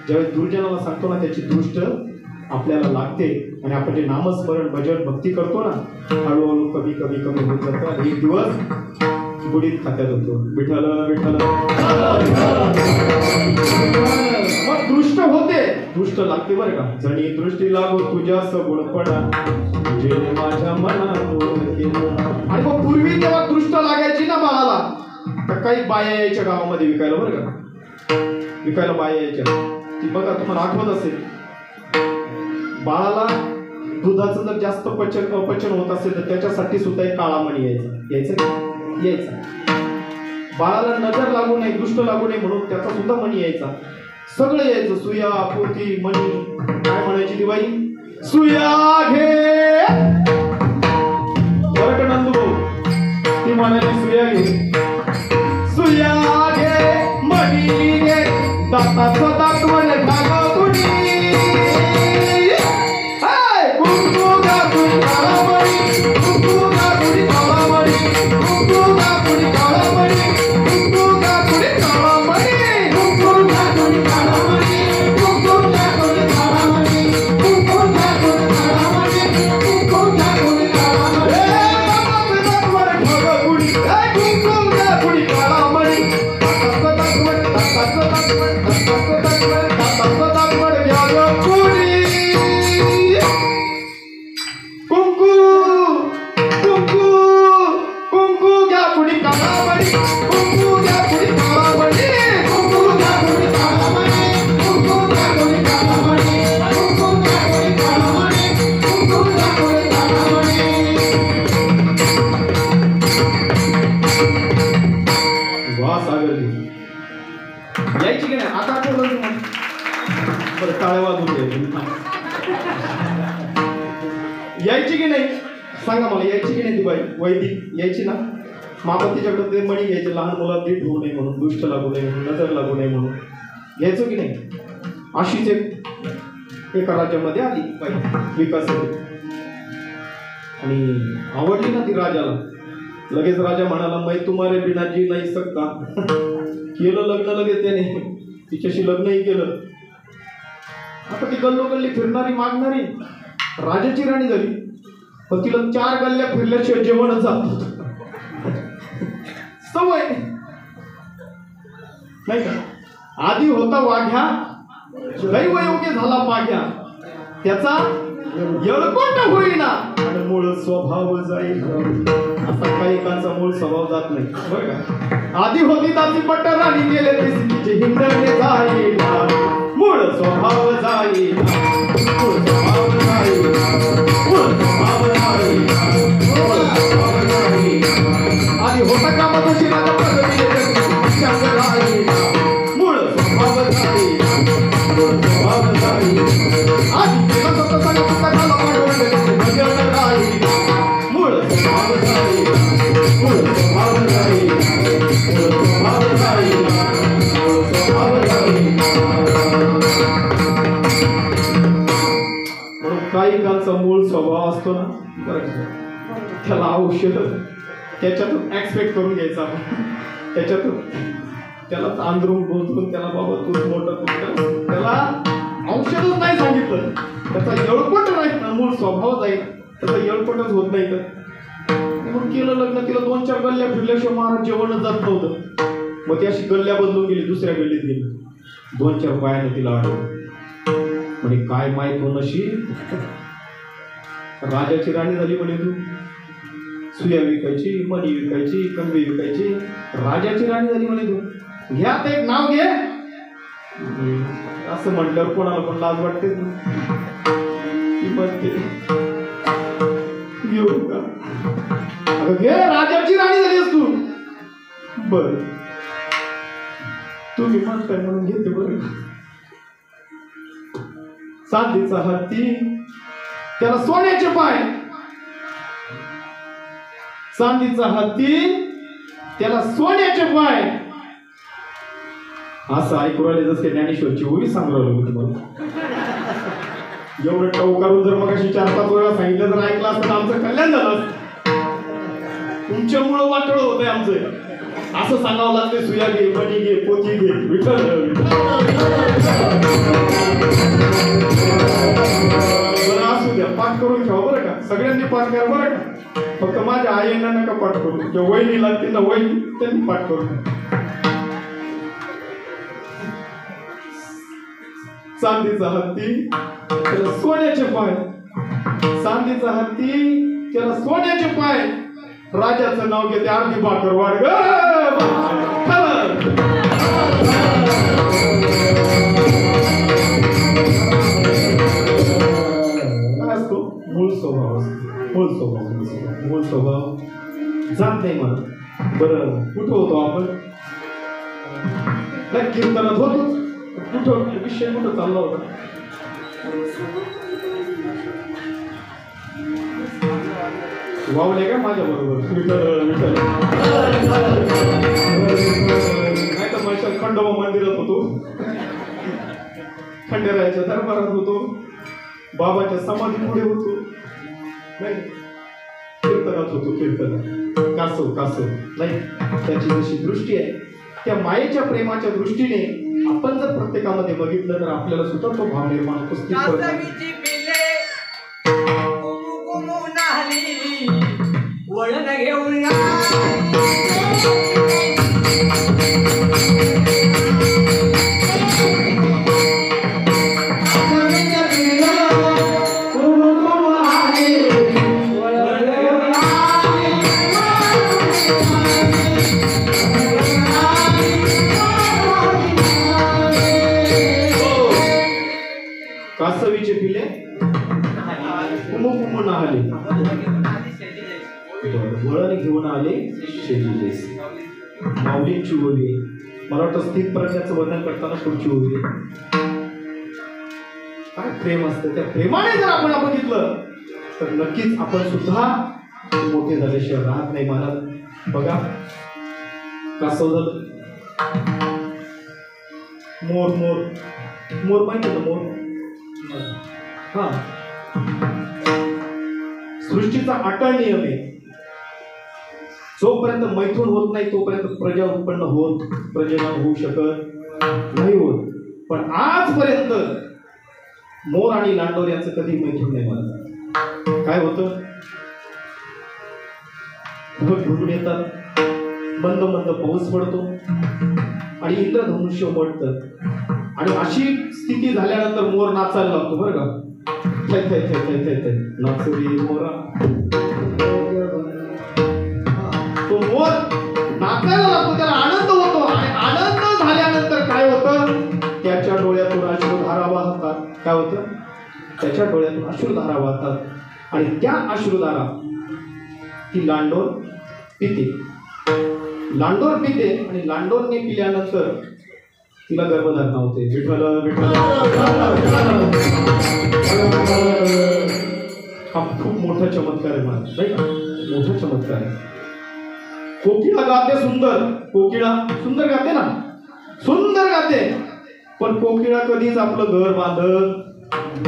ज्यावेळेस दुर्जनाला सांगतो ना त्याची दृष्ट आपल्याला लागते आणि आपण जे नामस्मरण भजन भक्ती करतो ना, हळूहळू कमी कमी कमी होत जातं आणि एक दिवस बुडीत खात्यात होतो. विठ्ठल विठ्ठल. मग दृष्ट होते, दृष्ट लागते बरं का. जणी दृष्टी लागो तुझ्या सगुणपणा, जे माझ्या मनात केलं. आणि मग पूर्वी जेव्हा दृष्ट लागायची ना बाळाला, तर काही बाया यायच्या गावामध्ये विकायला बरं का, विकायला बाया यायच्या. ती बघा तुम्हाला आठवत असेल, बाळाला दुधाचं जर जास्त अपचन होत असेल तर त्याच्यासाठी सुद्धा एक काळा मणी यायचा. बाळाला नजर लागू नये, दुष्ट लागू नये म्हणून त्याचा सुद्धा मणी यायचा. सगळं यायचं, सुया पोती मणी. काय म्हणायची ती बाई, सुया घे बरं का नंदू भाऊ, ती म्हणाली सुया घे, सुया घे मणी घे, दाताचं दातवण ढागा कुणी. यायची की नाही आता यायची की नाही सांगा मला, यायची की नाही ती बाई वैदिक यायची ना. मग तिच्याकडे ते मणी घ्यायचे, लहान मुलाला दीड होऊ नये म्हणून, दुष्ट लागू नये म्हणून, नजर लागू नये म्हणून घ्यायचो की नाही. अशीच एका राज्यामध्ये आली बाई विकासाची आणि आवडली ना ती राजाला. लगेच राजा म्हणाला, मै तुम्हारे बिना जी नाही सकता. केलं लग्न लगेच त्याने, तिच्याशी लग्नही केलं. आता ती गल्लोगल्ली फिरणारी मागणारी राजाची राणी झाली, पण तिला 4 गल्ल्या फिरल्याशिवाय जेवणच जात सवय नाही का. आधी होता वाघ्या, दैवयोग्य झाला पाघ्या, त्याचा येळकोट होईना आणि मूळ स्वभाव जाईल. असा काही एकांचा मूळ स्वभाव जात नाही बरं का. आधी होती ताती पट्ट राणी, गेले ते सिद्धीचे हिंदणे जाईल, मूळ स्वभाव जाईल, मूळ स्वभाव जाईल, मूळ स्वभाव जाईल, मूळ स्वभाव जाईल. आधी होता का मधोशी राजा प्रगती राहील, मूळ स्वभाव जाईल, मूळ स्वभाव जाईल. आधी केला स्वतः सांगा स्वभाव असतो ना बरं का, त्याला औषध त्याच्यातून एक्सपेक्ट करून घ्यायचा आपण. त्याच्यातून त्याला तांदरून बोलून त्याला बाबा तूच मोठं तू त्याला औषधच नाही सांगितलं, त्याचा येळपट राहील ना, मूळ स्वभाव जाईल, त्याचा येळपटच होत नाही. तर मग केलं लग्न, तिला 2-4 गल्ल्या फिरल्याशिवाय महाराज जेवणच जात नव्हतं. मग ती अशी गल्ल्या बदलून गेली, दुसऱ्या गल्लीत गेली. 2-4 बायाने तिला आठवलं म्हणे काय माहित हो नशीब, राजाची राणी झाली म्हणे तू. सुया विकायची, मणी विकायची, कंबी विकायची, राजाची राणी झाली म्हणे तू. घे आता एक नाव घे. असं म्हटल्यावर कोणाला पण लाज वाटते की म्हणते घेऊ का, अगं घे, राजाची राणी झालीस तू. बर तुम्ही म्हणताय म्हणून घेते बरं. चांदीचा हत्ती त्याला सोन्याचे पाय, चांदीचा हत्ती त्याला सोन्याचे पाय. असं ऐकू राहिले जसं ज्ञानेश्वरची ओवी सांगू राहिलो तुम्हाला. एवढं टवकारून जर मग अशी 4-5 वेळा सांगितलं तर ऐकलं असतं आमचं कल्याण झालं असतं. तुमच्यामुळं वाटोळ होतंय आमचं. असं सांगावं लागते, सुया घे, मणी घे, पोती घे, विठ्ठल. बरं असू द्या, पाठ करून ठेवा बरं का, सगळ्यांनी पाठ करा बरं का. फक्त माझ्या आईंना नका पाठ करू, जे वहिनी लागतील ना वहिनी त्यांनी पाठ करू. चांदीचा हत्ती त्याला सोन्याचे पाय, चांदीचा हत्ती त्याला सोन्याचे पाय. राजाचं नाव घेते अर्धी भाकर वाढ ग. काय असतो मूळ स्वभाव असतो, मूळ स्वभाव, मूळ स्वभाव जात नाही मला. बरं कुठं होतो आपण, नाही कीर्तनात होतो, कुठं विषय कुठं चालला होता. वावले का माझ्या बरोबर, नाही तर माझ्या खंडोबा मंदिरात होतो, खंडेरायाच्या दरबारात होतो, बाबाच्या समाधी पुढे होतो, नाही कीर्तनात होतो, कीर्तनात कासव कासव. नाही त्याची जशी दृष्टी आहे त्या मायेच्या प्रेमाच्या दृष्टीने आपण जर प्रत्येकामध्ये बघितलं तर आपल्याला सुद्धा तो भाव निर्माण होतो. वळण घेऊन कासवीचे पिले कुमुकुमून आले, वळण घेऊन आले शेती. माऊलींची ओवी, मला वाटतं स्थित प्रज्ञाचं वर्णन करताना पुढची ओवी. काय प्रेम असतं, त्या प्रेमाने जर आपण बघितलं तर नक्कीच आपण सुद्धा मोठे झाल्याशिवाय राहत नाही. मला बघा कासव झालं, मोर मोर मोर माहिती ना, मोर हा सृष्टीचा अटळ नियम आहे. जोपर्यंत मैथून होत नाही तोपर्यंत प्रजा उत्पन्न प्रजनन होऊ शकत नाही होत. पण आजपर्यंत मोर आणि लांडोर यांचं कधी मैथून नाही मला. काय होतं, ढग ढुकून येतात, मंद मंद पाऊस पडतो आणि इंद्रधनुष्य उमटतं. आणि अशी स्थिती झाल्यानंतर मोर नाचायला लागतो बरं का. थै थै थै थै थै थै नाचरी मोरा. तो मोर नाचायला लागतो, त्याला आनंद होतो. आणि आनंद झाल्यानंतर काय होतं, त्याच्या डोळ्यातून अश्रुधारा वाहतात. काय होतं, त्याच्या डोळ्यातून अश्रुधारा वाहतात आणि त्या अश्रुधारा ती लांडोर पिते. लांडोर पिते आणि लांडोरने पिल्यानंतर तिला गर्भधारणा होते. विठ्ठल विठ्ठल. हा खूप मोठा चमत्कार आहे मला, नाही का, मोठा चमत्कार आहे. कोकिळा गाते सुंदर, कोकिळा सुंदर गाते ना, सुंदर गाते. पण कोकिळा कधीच आपलं घर बांधत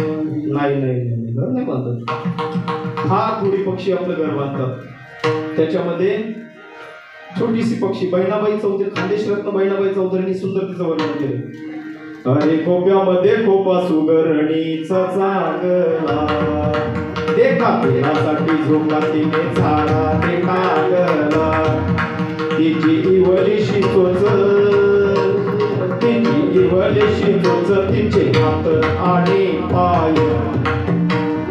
नाही. नाही घर नाही बांधत. हा थोडी पक्षी आपलं घर बांधतात. त्याच्यामध्ये छोटीशी पक्षी बहिणाबाई चौधरी, खानदेश रत्न बहिणाबाई चौधरींनी सुंदर तिचं वर्णन केलं. अरे खोप्यामध्ये खोपा सुगरणीचा चांगला, देखा पेरासाठी झोका तिने झाडा ते टाकला. तिची इवलीशी चोच, तिची इवलीशी चोच, तिचे हात आणि पाय.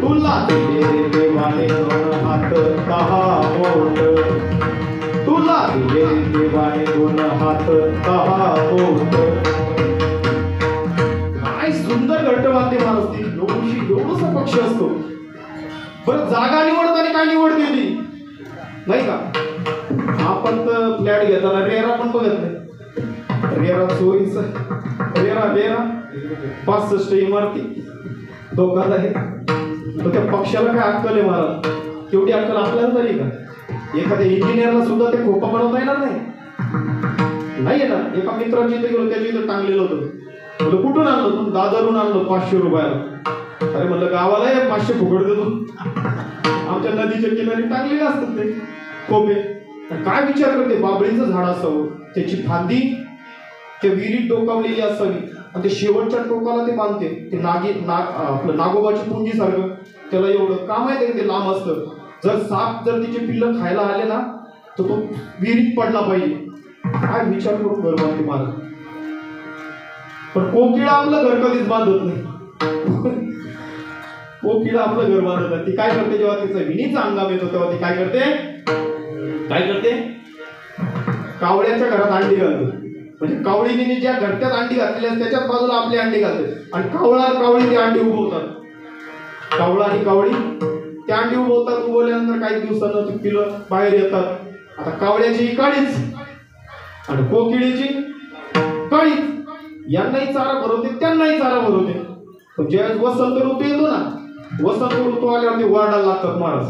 तुला दिले रे देवाने दोन हात 10 बोट, तुला दिले रे देवाने 2 हात 10 बोट. काय सुंदर घरट बांधते महाराज ती. एवढूसा पक्ष असतो. बरं जागा निवडताना काय निवडते ती नाही का? आपण तर फ्लॅट घेताना रेरा पण बघत नाही. रेरा चोरीच, रेरा 65 इमारती धोकात आहे. तर त्या पक्षाला काय अक्कल आहे महाराज? तेवढी अक्कल आपल्याला तरी का? एखाद्या इंजिनियरला सुद्धा ते खोपा बनवता येणार नाही ना. एका मित्राची इथे गेलो, त्याच्या इथं टांगलेलं होतं. म्हणलं कुठून आणलं? तू दादरून आणलं 500 रुपयाला. अरे म्हणलं गावाला 500 फुकट देतो. आमच्या नदीच्या किनारी टांगलेले असतात ते खोपे. काय विचार करते? बाबळीचं झाड असावं, त्याची फांदी त्या विहिरीत डोकावलेली असावी आणि ते शेवटच्या टोकाला ते बांधते. ते आपलं नागोबाची पुंजी सारखं. त्याला एवढं काम आहे ते लांब असतं. जर साप जर तिचे पिल्लं खायला आले ना तर तो विहिरीत पडला पाहिजे. काय विचार करून घर बांधते महाराज. पण कोकिळा आपलं घर कधीच बांधत नाही. कोकिळा आपलं घर बांधत नाही. ती काय करते? जेव्हा तिचा विणीचा हंगाम येतो तेव्हा ती काय करते? कावळ्याच्या घरात अंडी घालते. म्हणजे कावळीने ज्या घरट्यात अंडी घातलेली असते त्याच्याच बाजूला आपली अंडी घालते. आणि कावळी ती अंडी उगवतात. कावळा आणि कावळी त्या अंडी उगवतात. उगवल्यानंतर काही दिवसांना ती पिलं बाहेर येतात. आता कावळ्याची काळीच आणि कोकिळीची काळीच. यांनाही चारा भरवते, त्यांनाही चारा भरवते. पण ज्यावेळेस वसंत ऋतू येतो ना, वसंत ऋतू आल्यावर ते वाढायला लागतात महाराज.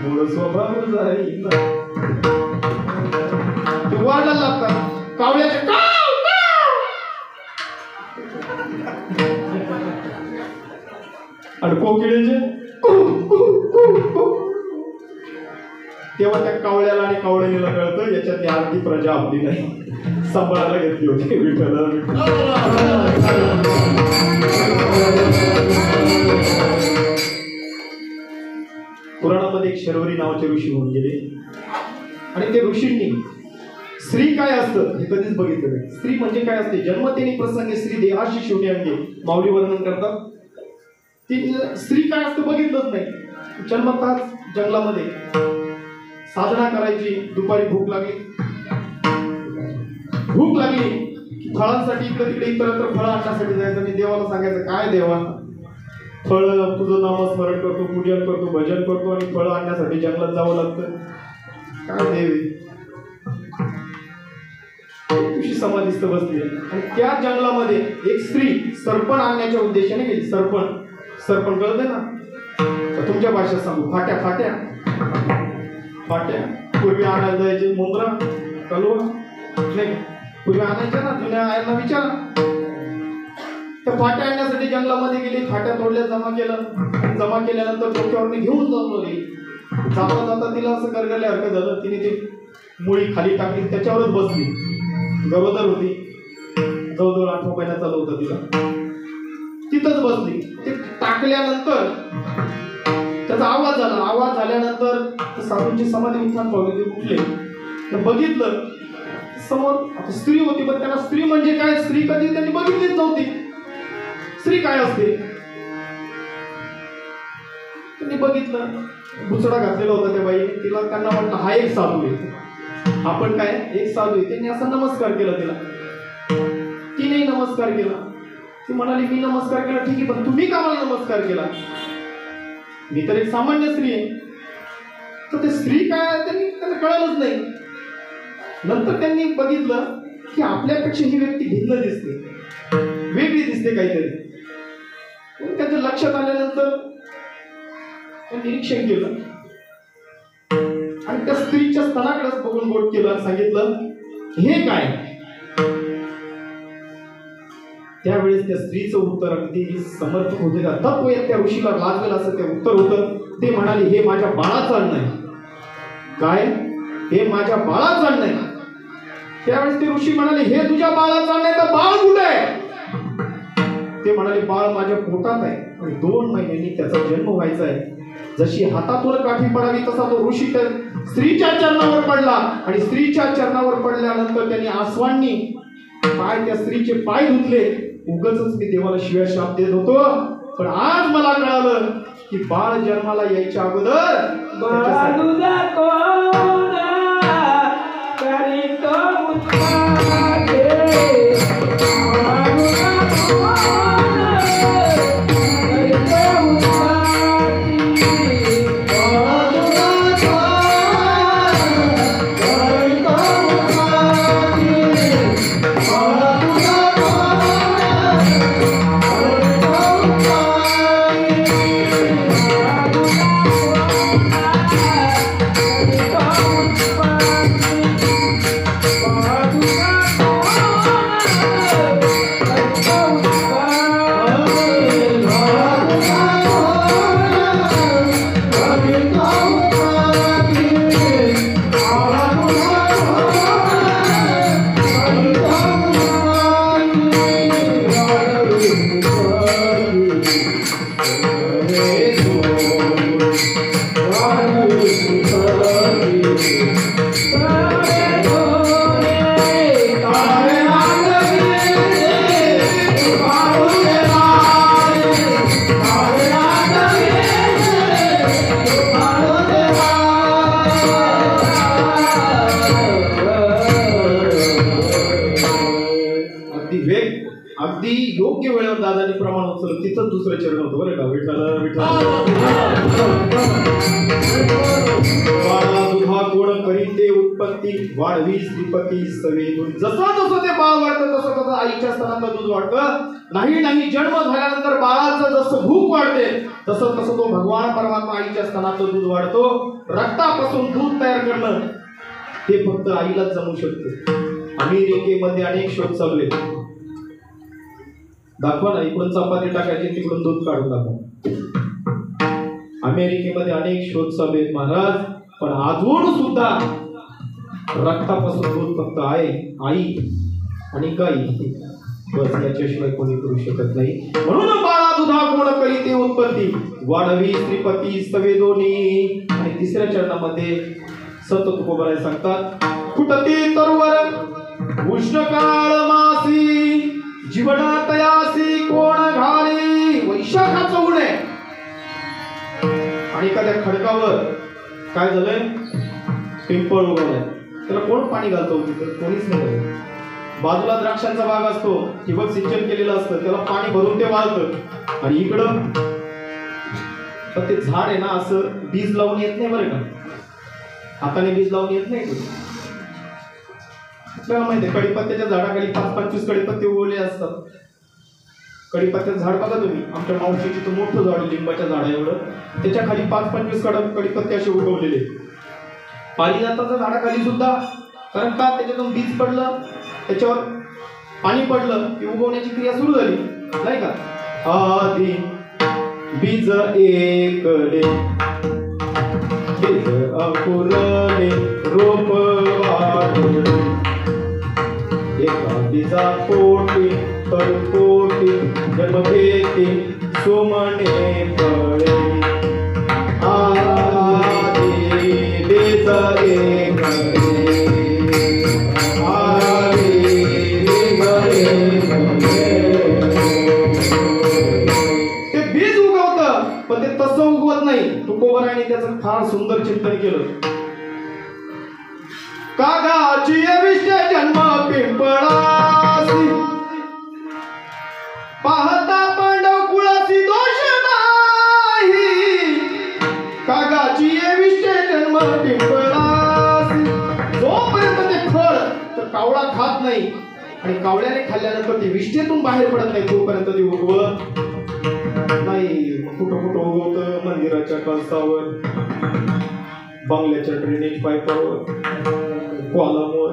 मूळ स्वभाव जाईल ते वाढायला लागतात. कावळ्याचे आणि कोकिळीचे तेव्हा त्या कावळ्याला आणि कावळ्याला कळतं याच्यात अर्धी प्रजा आपली नाही. सांभाळायला घेतली होती विठ्ठल. पुराणामध्ये एक शर्वरी नावाचे ऋषी होऊन गेले आणि ते ऋषींनी स्त्री काय असतं हे कधीच बघितलं नाही. स्त्री म्हणजे काय असते? जन्मतेने प्रसंगी स्त्री देहाशी शिवणे अंगे माऊली वर्णन करतात. ती स्त्री काय असतं बघितलंच नाही. जन्मताच जंगलामध्ये साधना करायची. दुपारी भूक लागली फळांसाठी इकडे तिकडे इतरत्र फळं आणण्यासाठी जायचं आणि देवाला सांगायचं काय देवा फळ तुझं नामस्मरण करतो, पूजन करतो, भजन करतो आणि फळं आणण्यासाठी जंगलात जावं लागतं. काय देव तुझी समाधीस्थ बसली. आणि त्या जंगलामध्ये एक स्त्री सरपण आणण्याच्या उद्देशाने गेली. सरपण कळतंय ना? तर तुमच्या भाषेत सांगू. फाट्या पूर्वी आणायला जायचे. मुंद्रा कलवा नाही पूर्वी आणायच्या ना. जुन्या आयांना विचारा. त्या फाट्या आणण्यासाठी जंगलामध्ये गेली. फाट्या तोडल्या, जमा केल्यानंतर डोक्यावर घेऊन जमवली. जाता तिला असं गरगरल्यासारखं झालं. तिने ती मुळी खाली टाकली, त्याच्यावरच बसली. गरोदर होती, जवळजवळ 8 महिन्यात चालू होतं तिला. तिथंच बसली. ते टाकल्यानंतर त्याचा आवाज झाल्यानंतर साधूंची समाधी उत्थान पावली. ते उठले, बघितलं समोर आता स्त्री होती. पण त्यांना स्त्री म्हणजे काय, स्त्री कधी त्यांनी बघितलीच नव्हती. स्त्री काय असते त्यांनी बघितलं. बुचडा घातलेला होता त्या बाईने. त्यांना वाटलं हा एक साधू आहे. आपण काय एक साधू आहे. त्यांनी असा नमस्कार केला तिला. तिने नमस्कार केला. ती म्हणाली मी नमस्कार केला ठीक आहे, पण तुम्ही का मला नमस्कार केला? मी तर एक सामान्य स्त्री आहे. तर ते स्त्री काय त्यांना कळलंच नाही. नंतर त्यांनी बघितलं की आपल्यापेक्षा ही व्यक्ती भिन्न दिसते, वेगळी दिसते काहीतरी. त्यांच्या लक्षात आल्यानंतर निरीक्षण केलं आणि त्या स्त्रीच्या स्तनाकडेच बघून बोट केलं आणि सांगितलं हे काय? त्यावेळेस त्या स्त्रीचं उत्तर अगदी समर्थ होते का तत्व येत त्या ऋषीला लाजवेल असं ते उत्तर होतं. ते म्हणाले, हे माझ्या बाळाचं अन्न आहे. काय? हे माझ्या बाळाचं अन्न आहे. त्यावेळेस ते ऋषी म्हणाले, हे तुझ्या बाळाचं अन्न आहे तर बाळ कुठे आहे? ते म्हणाले, बाळ माझ्या पोटात आहे आणि 2 महिन्यांनी त्याचा जन्म व्हायचा आहे. जशी हातातून काठी पडावी तसा तो ऋषी त्या स्त्रीच्या चरणावर पडला आणि स्त्रीच्या चरणावर पडल्यानंतर त्यांनी आसवांनी पाय त्या स्त्रीचे पाय धुतले. उगाचच मी देवाला शिव्या शाप देत होतो, पण आज मला कळालं की बाळ जन्माला यायच्या अगोदर त्याच्यासाठी- बाळूला कोण करीत उत्पादे, बाळूला कोण करीत उत्पादे, बाळूला अगदी योग्य वेळेवर दादानी प्रमाण उचललं तिथं दुसरं चरण होतं बरं का. विठ्ठल विठ्ठल बाळा दुधा कोण करीते उत्पत्ती वाढवी श्रीपती सवे. जसं जसं ते बाळ वाढतं तसं तसं आईच्या स्तनातलं दूध वाढतं. नाही जन्म झाल्यानंतर बाळाचं जसं भूक वाढते तसं तसं तो भगवान परमात्मा आईच्या स्तनातलं दूध वाढतो. रक्तापासून दूध तयार करणं हे फक्त आईलाच जमू शकते. अमेरिकेमध्ये अनेक शोध चालू आहेत. दाखवा ना, इकडून चपाती टाकायची तिकडून दूध काढून दाखवा. अमेरिकेमध्ये अनेक शोध चालू आहेत महाराज, पण अजून सुद्धा रक्तापासून दूध फक्त आहे आई आणि गाई, बस याच्याशिवाय कोणी करू शकत नाही. म्हणून बाळा दुधा कोण करीते उत्पत्ती वाढवी श्रीपती सवे दोन्ही. आणि तिसऱ्या चरणामध्ये संत तुकोबराय सांगतात, फुटती तरुवर उष्ण काळ मासी जीवना तयासी कोण घाली. वैशाखाचं ऊन आहे आणि एखाद्या खडकावर काय झालंय, पिंपळ उगवलाय. त्याला कोण पाणी घालतो? तिथं कोणीच नाही. बाजूला द्राक्षांचा बाग असतो, ठिबक सिंचन केलेलं असतं, त्याला पाणी भरून ते वाळतं. आणि इकडं पण ते झाड आहे ना, असं बीज लावून येत नाही बरं का, हाताने बीज लावून येत नाही. आपल्याला माहिती आहे कडीपत्त्याच्या झाडाखाली 5-25 कडीपत्ते उगवले असतात. कडीपत्त्याचं झाड बघा तुम्ही, आमच्या मावशीची तर मोठं झाड लिंबाच्या झाडा एवढं, त्याच्या खाली 5-25 कडीपत्ते असे उगवलेले. पारिजाताच्या झाडाखाली सुद्धा, कारण का त्याच्यातून बीज पडलं, त्याच्यावर पाणी पडलं की उगवण्याची क्रिया सुरू झाली नाही का. आधी बीज एकले बीज अंकुरले रोप वाढले, एका बीजा पोटी तर पोटी जन्म घेते सोमने फळे. आधी बीज एकले पण ते तसं उगवत नाही. तुकोबराने त्याचं फार सुंदर चिंतन केलं. कागाची अविष्ट जन्म पिंपळासी पाहता पांडव कुळासी दोष नाही. कागाची अविष्ट जन्म पिंपळासी, जोपर्यंत ते फळ तर कावळा खात नाही आणि कावळ्याने खाल्ल्यानंतर ते विष्ठेतून बाहेर पडत नाही तोपर्यंत ते उगवत नाही. कुठं कुठं उगवतं, मंदिराच्या कळसावर, बंगल्याच्या ड्रेनेज पाईपावर, कॉलमवर.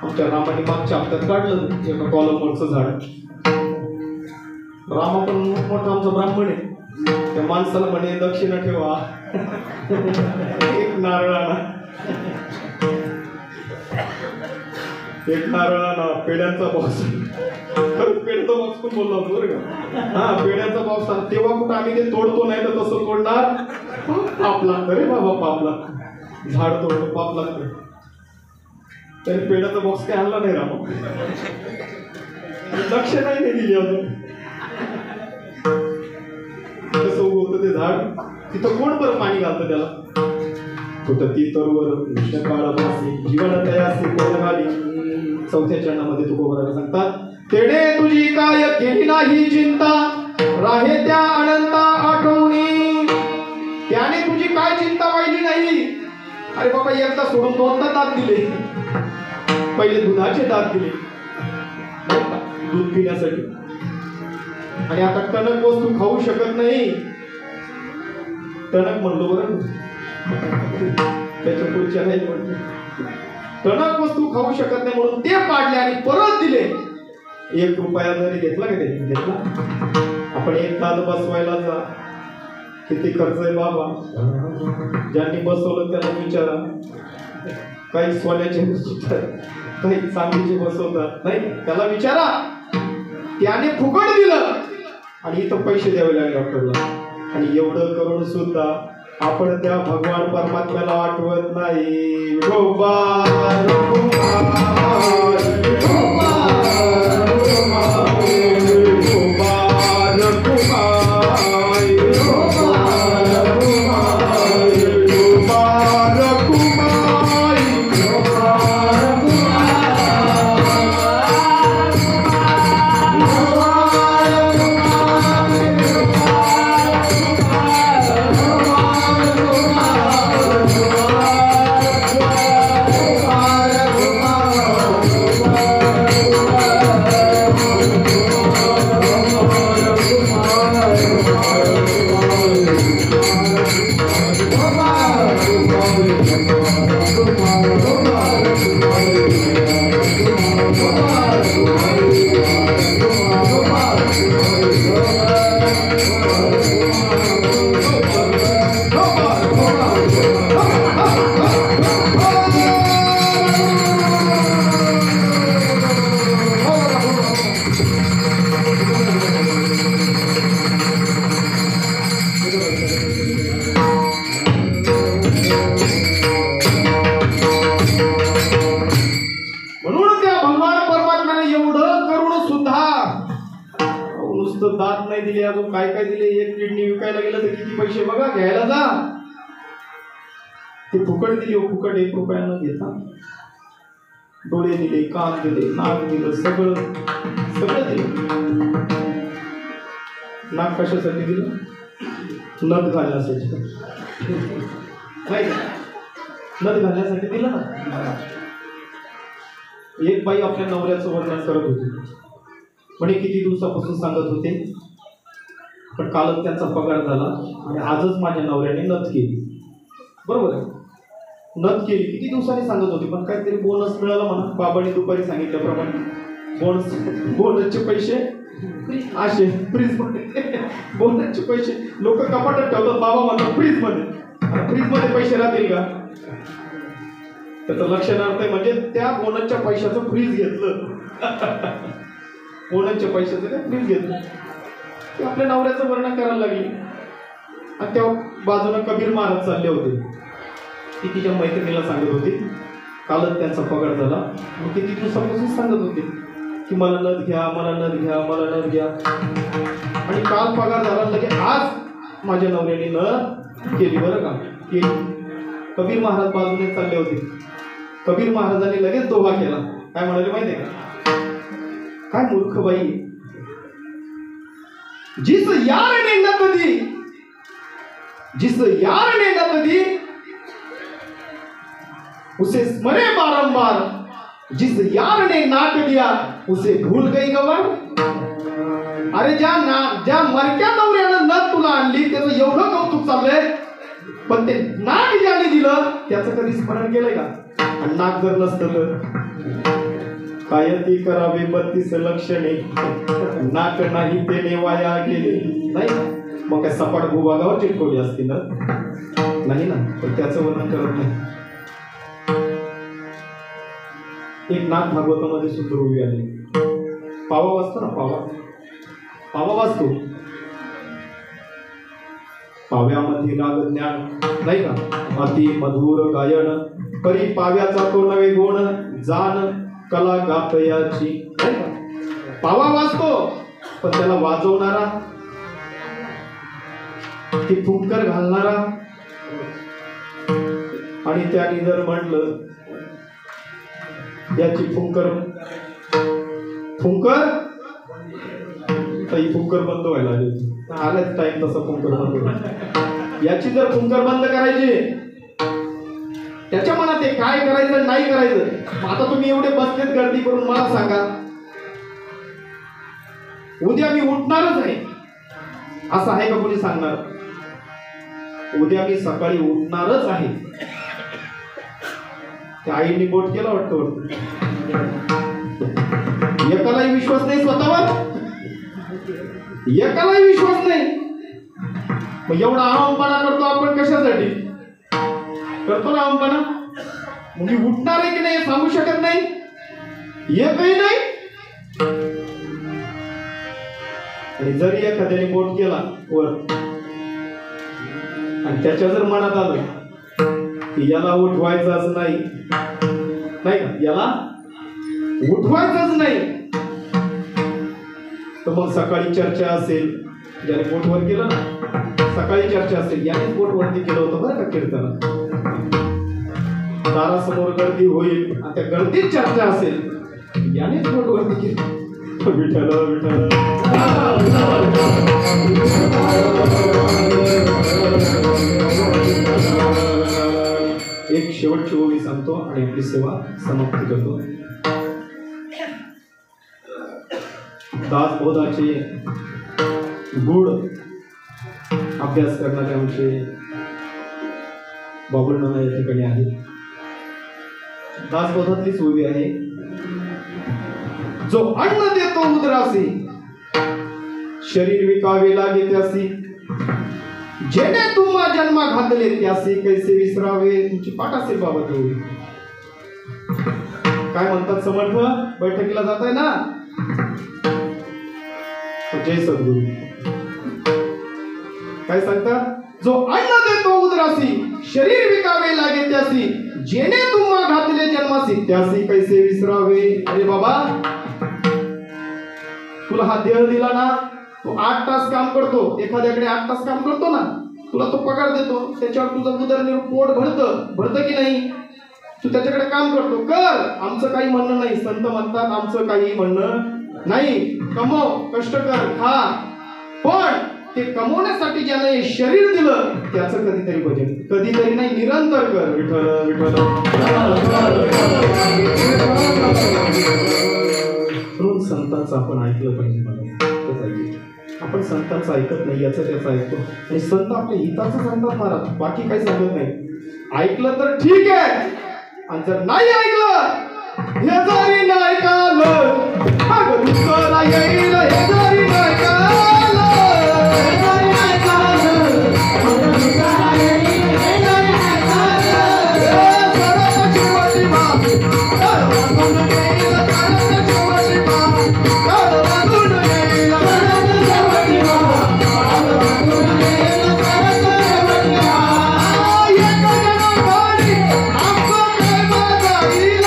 आमच्या रामाने मागच्या हप्त्यात काढलं एका कॉलमवरचं झाड. रामा पण मोठा आमचा ब्राह्मण आहे. त्या माणसाला म्हणे दक्षिणा ठेवा, एक नारळ आणा, एक नारळ आणा, पेड्यांचा बॉक्स. पेड्याचा बॉक्स पण बोलला होतो बरं का. हा, पेड्यांचा बॉक्स. तेव्हा कुठं आम्ही ते तोडतो, नाही तर तसं तोडणार पाप लागतं रे बाबा, पाप लागतं. झाड तोडतो पाप लागतं. तरी पेड्याचा बॉक्स काय आणला नाही रामा. दक्षिणाही नाही दिली अजून. कसं उगवतं ते झाड, तिथं कोण बरं पाणी घालतं त्याला. कुठं ती तरुवर काळापासी जीवन तयासी कोण घाली. चौथ्या चरणामध्ये तुकोबराला सांगतात, तेडे तुझी काय केली नाही चिंता, राहे त्या अनंता आठवणी. त्याने तुझी काय चिंता पाहिली नाही. अरे बाबा, एकदा सोडून दोनदा दात दिले. पहिले दुधाचे दात दिले दूध पिण्यासाठी, आणि आता टणक वस्तू खाऊ शकत नाही. टणक म्हणलो बरं, त्याच्या पुढच्या नाही म्हणतो. टणक वस्तू खाऊ शकत नाही म्हणून ते पाडले आणि परत दिले. 1 रुपया जरी घेतला का त्याने घेतला. आपण एक दात बसवायला जा, किती खर्च आहे बाबा. ज्यांनी बसवलं त्याला विचारा. काही सोन्याचे बसवतात, काही चांदीचे बसवतात, नाही त्याला विचारा. त्याने फुकट दिलं आणि इथं पैसे द्यावे लागले डॉक्टरला. आणि एवढं करून सुद्धा आपण त्या भगवान परमात्म्याला आठवत नाही. गोपाल गोपाल गोपाल गोपाल दात नाही दिले, अजून काय काय दिले. एक किडनी विकायला गेलं तर किती पैसे बघा, घ्यायला जा. ते फुकट दिली, फुकट 1 रुपया न घेता. डोळे दिले, कान दिले, नाक दिलं, सगळं सगळं दिलं. नाक कशासाठी दिलं? नथ घालण्यासाठी. नाही का, नथ घालण्यासाठी दिलं ना. एक बाई आपल्या नवऱ्याचं वर्णन करत होती. म्हणे किती दिवसापासून सांगत होते, पण कालच त्यांचा पगार झाला आणि आजच माझ्या नवऱ्याने नथ केली. बरोबर आहे, नथ केली. किती दिवसांनी सांगत होती, पण काहीतरी बोनस मिळाला म्हणा. बाबांनी दुपारी सांगितल्याप्रमाणे बोनसचे पैसे असे फ्रीज मध्ये. बोनसचे पैसे लोक कपाटात ठेवतात, बाबा म्हणतात फ्रीज मध्ये. फ्रीज मध्ये पैसे राहतील का? त्याचं लक्षणार्थ आहे म्हणजे त्या बोनसच्या पैशाचं फ्रीज घेतलं. बोनसच्या पैशाचं काय फ्रीज घेतलं. ते आपल्या नवऱ्याचं वर्णन करायला लागली. आणि त्या बाजूला कबीर महाराज चालले होते. ती तिच्या मैत्रिणीला सांगत होती, कालच त्यांचा पगार झाला. मग किती दिवसापासून सांगत होते की मला नथ घ्या, मला नथ घ्या, मला नथ घ्या. आणि काल पगार झाला लगे आज माझ्या नवऱ्याने नथ केली. बरं का, केली. कबीर महाराज बाजूने चालले होते. कबीर महाराजांनी लगेच दोहा केला. काय म्हणाले माहितीये का? काय मूर्ख बाई, जिस यार ने नथ दी, जिस यार ने नथ दी उसे स्मरे बारंबार, जिस यार ने नाक दिया उसे भूल गई गवार. अरे ज्या मरक्या नवऱ्यानं नथ तुला आणली त्याचं एवढं कौतुक चाललंय, पण ते नाक ज्याने दिलं त्याचं कधी स्मरण केलंय का? आणि नाक जर नसतं तर काय ती करावी 32 लक्षणे, नाक नाही तेने वाया गेले. नाही मग काय सपाट भूभागावर चिटकवली असती ना, नाही ना, पण त्याचं वर्णन करत नाही. एक नाथ भागवतामध्ये सुंदर उभी आली. पावा वाचतो ना, पावा वाचतो. पाव्यामध्ये राग ज्ञान, नाही का, अति मधुर गायन, परी पाव्याचा तो नवे गुण, जाण कला गातयाची. नाही का, पावा वाचतो पण त्याला वाजवणारा, ती फुंकर घालणारा. आणि त्याने जर म्हटलं याची फुंकर तर ही फुंकर बंद व्हायला लागली. आलाच टाइम तसा फुंकर बंद होईल. याची जर फुंकर बंद करायची, त्याच्या मनात आहे काय करायचं नाही करायचं. आता तुम्ही एवढे बसलेत गर्दी करून मला सांगा, उद्या मी उठणारच आहे असं आहे का कोणी सांगणार? उद्या मी सकाळी उठणारच आहे. त्या आईने बोट केला वाटतं. एकालाही विश्वास नाही स्वतःवर, एकालाही विश्वास नाही. मग एवढा आरामपणा करतो आपण कशासाठी करतो ना आरामपणा? मग मी उठणार आहे की नाही सांगू शकत नाही, एकही नाही. आणि जरी एखाद्याने बोट केला वर आणि त्याच्या जर मनात आलं की याला उठवायचंच नाही, नाही का, याला उठवायचंच नाही, तर मग सकाळी चर्चा असेल. ज्याने बोटवर केलं ना सकाळी चर्चा असेल, याने बोटवरती केलं होतं बरं का कीर्तन. दारासमोर गर्दी होईल आणि त्या गर्दीत चर्चा असेल, यानेच बोटवरती केलं. विठ्ठल विठ्ठल. एक शेवटची ओवी सांगतो आणि आपली सेवा समाप्त करतो. दासबोधाचे गुढ अभ्यास करणारे आमचे बाबुल नाना या ठिकाणी आहे. दासबोधातलीच ओवी आहे. जो अन्न देतो उदरासी, शरीर विकावे लागे त्यासी, जेणे तुम्हा जन्मा घातले त्यासी कैसे विसरावे. तुमची पाठ असेल बाबा तेवढी. काय म्हणतात समर्थ? बैठकीला जात आहे ना, जय सद्गुरु. काय सांगतात? जो अन्न देतो उदरासी, शरीर विकावे लागे त्यासी, जेणे तुम्हा घातले जन्मासी त्यासी कैसे विसरावे. अरे बाबा, तुला हा देह दिला ना, तो 8 तास काम करतो. एखाद्याकडे 8 तास काम करतो ना, तुला तो पगार देतो, त्याच्यावर तुझं उदरनिर्वाह पोट भरतं की नाही? तू त्याच्याकडे काम करतो, कर. आमचं काही म्हणणं नाही. संत म्हणतात आमचं काही म्हणणं नाही. कमव, कष्ट कर, खा. पण ते कमवण्यासाठी ज्याने हे शरीर दिलं त्याचं कधीतरी भजन, कधीतरी नाही निरंतर कर. विठ्ठल विठ्ठल. म्हणून संतांचं आपण ऐकलं पाहिजे. मला आपण संतांचं ऐकत नाही, याचं त्याचं ऐकतो. आणि संत आपल्या हिताचं सांगतात महाराज, बाकी काही सांगत नाही. ऐकलं तर ठीक आहे, आणि जर नाही ऐकलं, हे जरी नाही कालं मग दुसरा येईल. हे जरी नाही कालं, हे जरी नाही कालं मग दुसरा येईल. हे जरी नाही कालं, सरळ जीवाची बाब वागून येईल. सरळ जीवाची बाब वागून येईल. सरळ जीवाची बाब वागून येईल. सरळ जीवाची बाब एक जण पाणी आमचं प्रेम जाईल.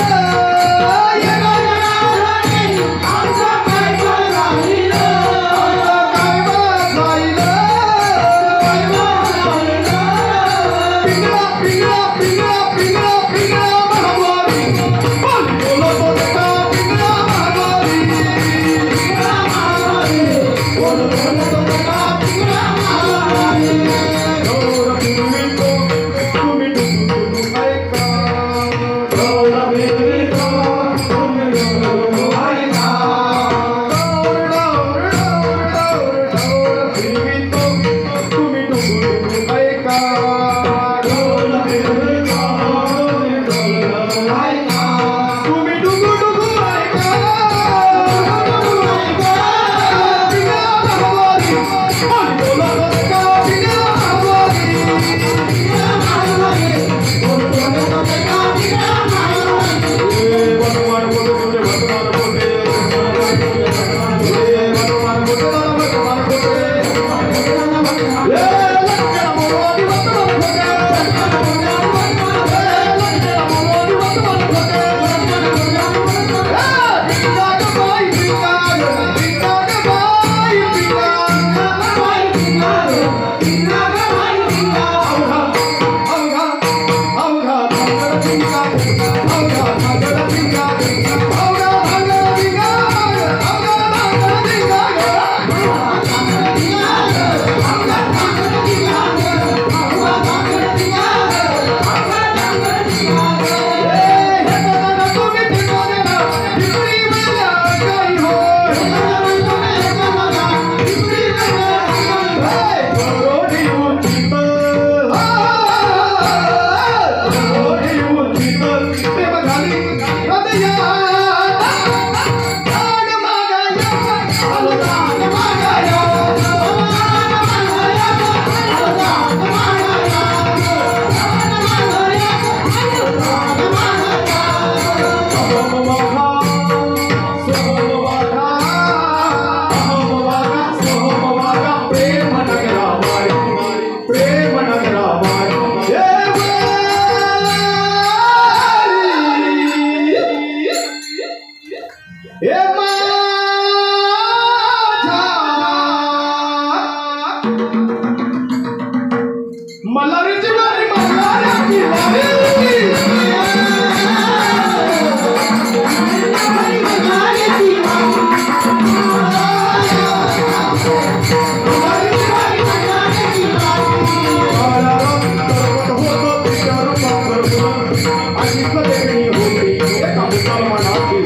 मुसलमानाची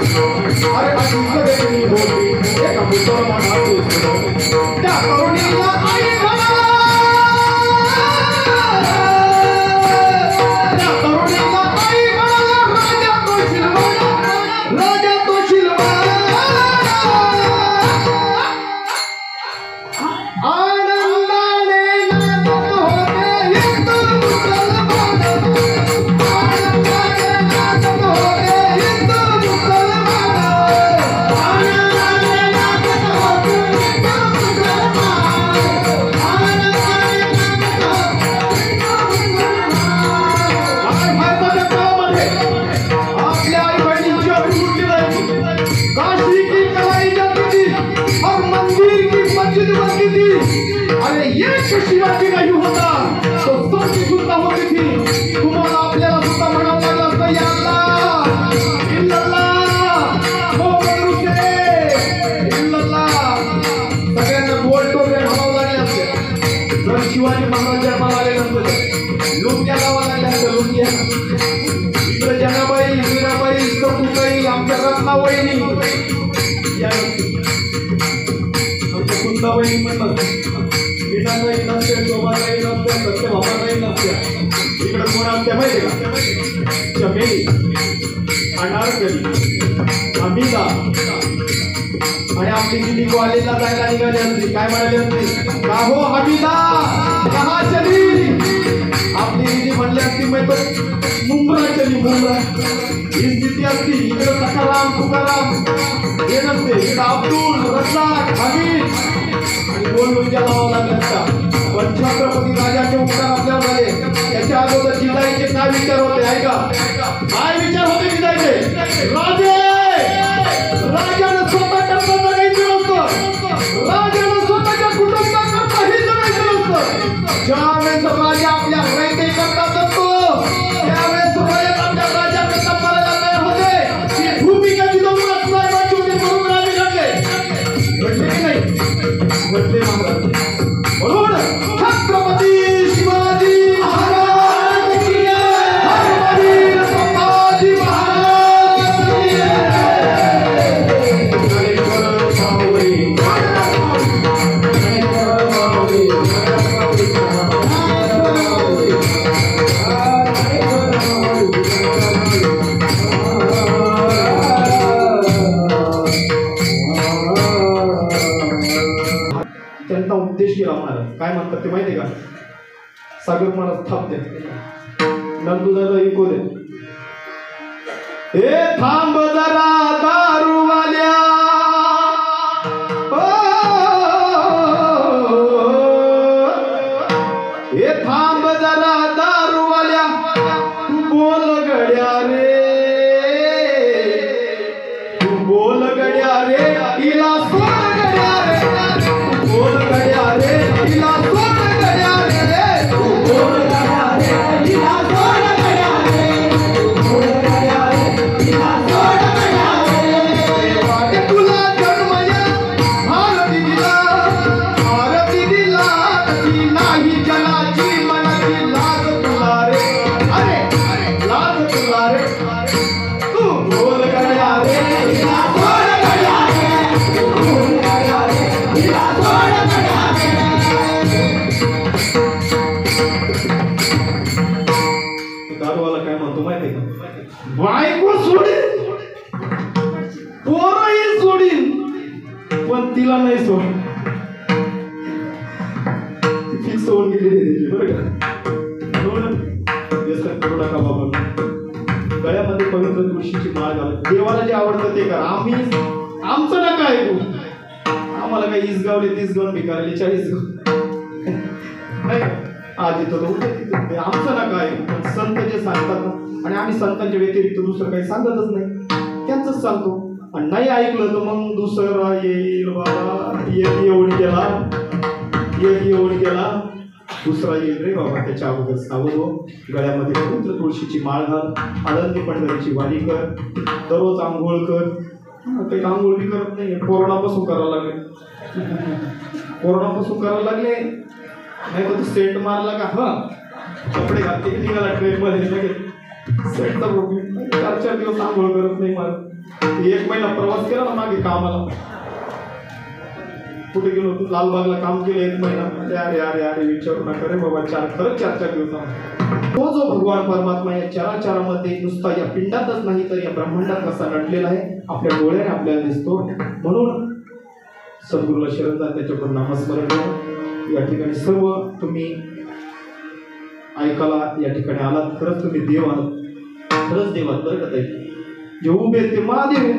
अरे अशीच वेगळी होती एका मुसलमानाची त्या तरुणीला आई म्हणाला त्या तरुणीला आई म्हणाला राजा तो शिलवाडा राजा तो शिलवाडा आनंदाने नाचत होते हिंदू मुसलमान आनंदाने नाचत होते हिंदू मुसलमान आनंदाने नाचत होते हिंदू मुसलमान आनंदाने नाचत होते हिंदू मुसलमान भारताच्या काळामध्ये आपल्या आई बहिणींची अभिवृद्धी झाली काशी की कलाई जाती थी और मंदिर की मस्जिद बनती थी अरे एक शिवाजी नहीं होता तो सबकी सुनता होती थी तुम्हाला आपल्याला सुद्धा म्हणावं लागलं असतं या अल्लाह इल्लल्लाह मोहम्मद रसूल इल्लल्लाह सगळ्यांना गोल टोपे घालावं लागले असते जर शिवाजी महाराज जन्माला आले नसते लुंग्या गावा लागल्या असत्या लुंग्या इकडे जनाबाई मीराबाई सकुताई आमच्या रत्नाबाईनी या आमच्या कुंदाबाई म्हणतात मीनाबाई नसत्या शोभाबाई नसत्या सत्यभामाबाई नसत्या इकडे कोण असत्या माहिती का चमेली अनारकली हमीदा आणि आपली दिदी कॉलेजला जायला निघाली असती काय म्हणाली असती का हो हमीदा कहा चली आपली दिदी म्हणली असती मैं तो मुंब्रा चली मुंब्रा ही स्थिती असती इकडे सखाराम तुकाराम हे नसते इकडे अब्दुल रज्जाक हमीद आणि दोन मुलग्या लावावं लागल्या असता पण छत्रपती राजाचे उपकार आपल्याला झाले त्याच्या अगोदर जिजाईचे काय विचार होते ऐका काय विचार होते जिजाईचे राजे राजानं स्वतः करता जगायचं नसतं राजानं स्वतःच्या कुटुंबाकरता हे जगायचं नसतं ज्यावेळेस राजा आपल्या रयते करता जगतो त्यावेळेस रयत आपल्या राजाकरता मरायला तयार होते ही भूमिका जिजाऊन वाचवायची होती म्हणून राजे घडले घडले की नाही घडले महाराज म्हणून छत्रपती शिवाजी महाराज की जय हरवीर संभाजी महाराज की जय त्यांचा उपदेश केला महाराज काय म्हणतात ते माहितीये का सागर महाराज थांबते नंदुदादा ऐकू दे हे थांब जरा दारूवाल्या हे थांब जरा दारूवाल्या तू बोल गड्या रे तू बोल गड्या रे इला सोड गड्या रे बोल गड्या रे इला सोड गड्या रे तू बोल गड्या रे इला सोड गड्या रे बोल गड्या रे इला सोड गड्या रे वाटे तुला जन्मया भारती दिला ती नाही जनाची मनाची लाज तुला रे अरे लाज तुला रे तू बोल गड्या रे इला सोड गड्या रे तू बोल गड्या रे इला सोड गड्या रे दारूवाला काय म्हणतो माहितीये का बायको सोडीन पोरही सोडीन पण तिला नाही सोड फिक्स होऊन गेलेली त्याची बरं का म्हणून व्यसन करू नका बाबा गळ्यामध्ये पवित्र तुळशीची माळ घाला देवाला जे आवडतं ते करा आम्ही आमचं नका ऐकू आम्हाला काही इसगावले 30 गावून भिकायले 40 गाव नाही आज इथं उद्या तिथं आमचं नका ऐकू पण संत जे सांगतात ना आणि आम्ही संतांच्या व्यतिरिक्त दुसरं काही सांगतच नाही त्यांचंच सांगतो आणि नाही ऐकलं तर मग दुसरा येईल बाबा एक एवढी गेला दुसरा येईल रे बाबा त्याच्या अगोदर सावध हो गळ्यामध्ये पवित्र तुळशीची माळ घाल आळंदी पंढरीची वारी कर दररोज आंघोळ कर काही आंघोळ बी करत नाही कोरोनापासून करायला लागले नाही तर सेंट मारला का हा कपडे घातले की निघाला ट्रेन मध्ये लगेच सेंटचा प्रॉब्लेम 4-4 दिवस आंघोळ करत नाही मला. 1 महिना प्रवास केला ना मागे कामाला, कुठे गेलो होतो लालबागला काम केलं 1 महिना. अरे अरे अरे विचारू नका रे बाबा, खरंच 4-4 दिवस. तो जो भगवान परमात्मा या चराचरामध्ये नुसता या पिंडातच नाही तर या ब्रह्मांडात कसा नटलेला आहे आपल्या डोळ्याने आपल्याला दिसतो. म्हणून सद्गुरूला शरण जा, त्याच्याकडून नामस्मरण करा. या ठिकाणी सर्व तुम्ही ऐकायला या ठिकाणी आलात, खरंच तुम्ही देव आहात, खरंच देव आहात बरं का ताई. जे उभे आहेत ते महादेव.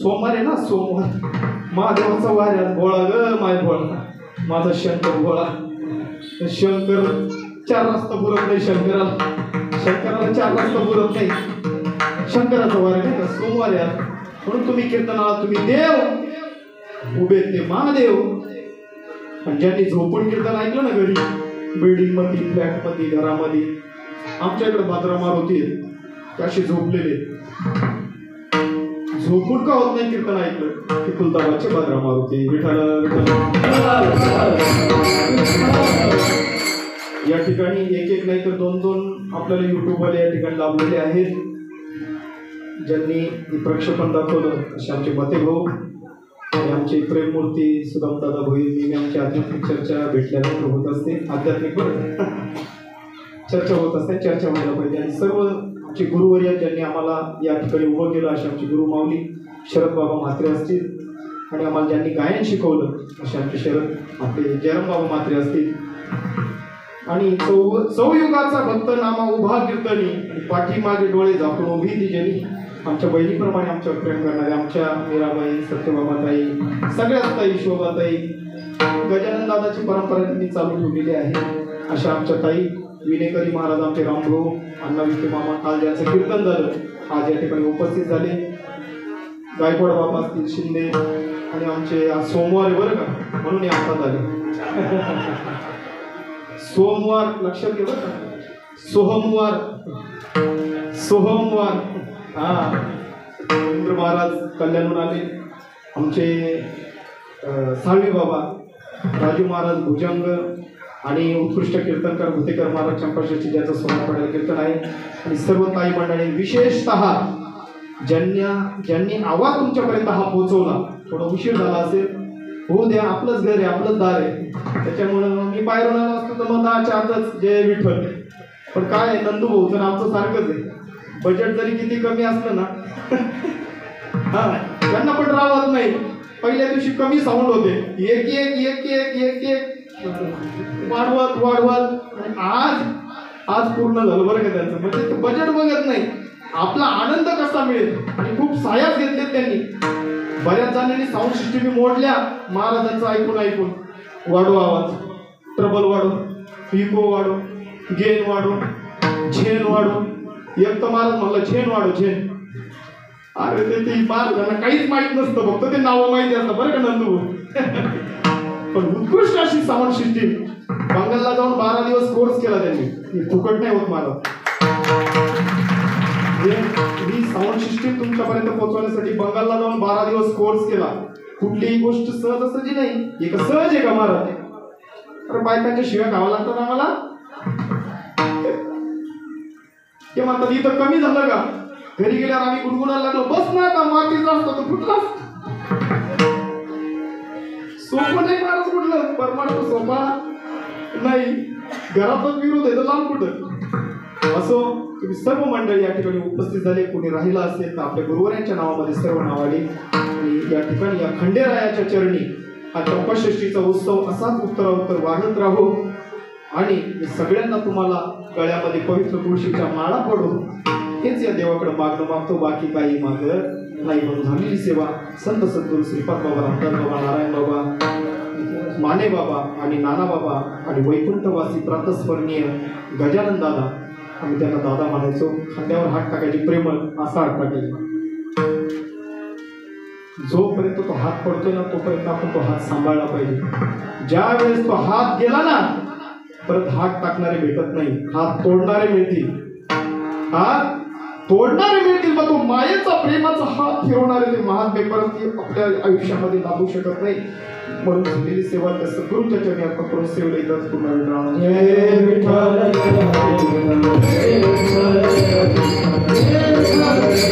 सोमवार आहे ना, सोमवार महादेवाचा वार आहे. भोळा ग माय भोळा, माझा शंकर भोळा. शंकर 4 रस्ता पुरत नाही शंकराला, शंकराला 4 रस्ता पुरत नाही. शंकराचा वार आहे का, सोमवार आहे. म्हणून तुम्ही कीर्तनाला तुम्ही देव, उभे ते महादेव. आणि ज्यांनी झोपून कीर्तन ऐकलं ना घरी, बिल्डिंग मध्ये, फ्लॅट मध्ये, घरामध्ये, आमच्याकडे बाजरामार होती अशी झोपलेले. झोपून का होत नाही कीर्तन ऐकलं की कुलताबाचे बाजरामार होते. या ठिकाणी 1-1 नाही तर 2-2 आपल्याला युट्यूबवाले या ठिकाणी लाभलेले आहेत, ज्यांनी प्रक्षेपण दाखवलं. असे आमचे मते भाऊ आणि आमचे प्रेममूर्ती सुदामदादा भोईर. नेहमी आमची आध्यात्मिक चर्चा भेटल्यानंतर होत असते. आध्यात्मिक चर्चा होत असते, चर्चा व्हायला पाहिजे. आणि सर्व आमचे गुरुवर्य ज्यांनी आम्हाला या ठिकाणी उभं केलं, असे आमचे गुरु माऊली शरद बाबा म्हात्रे असतील. आणि आम्हाला ज्यांनी गायन शिकवलं असे आमचे शरद आपले जयराम बाबा म्हात्रे असतील. आणि चौयुगाचा भक्त नामा उभा कीर्तनी, पाठीमागे डोळे झाकून उभी ती जनी. आमच्या बहिणीप्रमाणे आमच्यावर प्रेम करणारे आमच्या मीराबाई, सत्यबाबाताई, सगळ्याच ताई, शोभाताई, गजानन दादाची परंपरा त्यांनी चालू ठेवलेली आहे. अशा आमच्या ताई विनेकरी महाराज, आमचे रामभाऊ, अण्णा विखे मामा, काल ज्यांचं कीर्तन झालं आज या ठिकाणी उपस्थित झाले. गायकवाड बाबा असतील, शिंदे. आणि आमचे आज सोमवार आहे बरं का, म्हणून हे आता झाले. सोमवार लक्षात घे बरं का, सोहमवार, सोहमवार. हा, इंद्र महाराज कल्याणहून आले. आमचे साळवी बाबा, राजू महाराज भुजंग आणि उत्कृष्ट कीर्तनकार भुतेकर महाराज चंपाषष्ठी, ज्याचं सोमवार पडायला कीर्तन आहे. आणि सर्व ताई मंडळी, विशेषतः ज्यांनी आवाज तुमच्यापर्यंत हा पोहोचवला. थोडा उशीर झाला असेल, होऊ द्या, आपलंच घर आहे, आपलंच दार आहे. त्याच्यामुळं मी बाहेरून आलो असतो तर मग 10च्या आतच जय विठ्ठल. पण काय आहे, नंदू भाऊ तर आमचं सारखंच आहे. बजेट जरी किती कमी असलं ना, हा, त्यांना पण राहत नाही. पहिल्या दिवशी कमी साऊंड होते, एक एक एक एक एक एक वाढवत. आणि आज पूर्ण झालं बरं का त्यांचं. म्हणजे बजेट बघत नाही, आपला आनंद कसा मिळेल. आणि खूप सायाच घेतलेत त्यांनी. बऱ्याच जणांनी साऊंड सिस्टीम मोडल्या महाराजांचं ऐकून. वाढव आवाज, ट्रबल वाढव, इको वाढव, गेन वाढव, झेन वाढव. एक तर महाराज म्हणलं झेन वाढव, झेन. अरे ते महाराजांना काहीच माहित नसतं, फक्त ते नावं माहिती असतं बरं का नंदू. पण उत्कृष्ट अशी साऊंड सिस्टीम. बंगालला जाऊन 12 दिवस कोर्स केला त्यांनी, फुकट नाही होत महाराज. ही साऊंड सिस्टीम तुमच्यापर्यंत पोहोचवण्यासाठी बंगालला जाऊन 12 दिवस कोर्स केला. कुठलीही गोष्ट सहजासहजी नाही. एक सहज आहे का महाराज? तर बायकांच्या शिव्या खावा लागतात आम्हाला. ते म्हणतात इथं कमी झालं का? घरी गेल्यावर आम्ही गुणगुणायला लागलो, बस ना का मातीचा असतो तो कुठला सोपं नाही महाराज. कुठलं परमार्थ सोपा नाही, घरातच विरोध आहे तर लांब कुठं. असो, तुम्ही सर्व मंडळी या ठिकाणी उपस्थित झाले. कोणी राहिला असेल तर आपल्या गुरुवारांच्या नावामध्ये सर्व नाव आली. आणि या ठिकाणी या खंडेरायाच्या चरणी हा चंपाषष्ठीचा उत्सव असाच उत्तरोत्तर वाढत राहो. आणि सगळ्यांना तुम्हाला गळ्यामध्ये पवित्र तुळशीच्या माळा पडो, हेच या देवाकडे मागतो. बाकी काही मागत नाही. म्हणून झालेली सेवा संत सद्गुरू श्रीपाद बाबा, रामदास बाबा, नारायण बाबा, माने बाबा आणि नाना बाबा आणि वैकुंठवासी प्रातस्मरणीय गजानन दादा, आम्ही त्यांना दादा म्हणायचो. खांद्यावर हात टाकायचे, प्रेमळ असा हात टाकायचा. जोपर्यंत तो हात पडतोय ना तोपर्यंत आपण तो हात सांभाळला पाहिजे. ज्या वेळेस तो हात गेला ना, परत हात टाकणारे भेटत नाही, हात तोडणारे मिळतील. हात तोडणारे मिळतील पण तो मायेचा प्रेमाचा हात फिरवणारे ते महात्मे परत आपल्या आयुष्यामध्ये लाभू शकत नाही. म्हणून झालेली सेवा त्या सद्गुरूच्या चरणी आपण करून सेवेला इथंच पुन्हा विठ्ठल. जय विठ्ठल जय विठ्ठल जय विठ्ठल जय विठ्ठल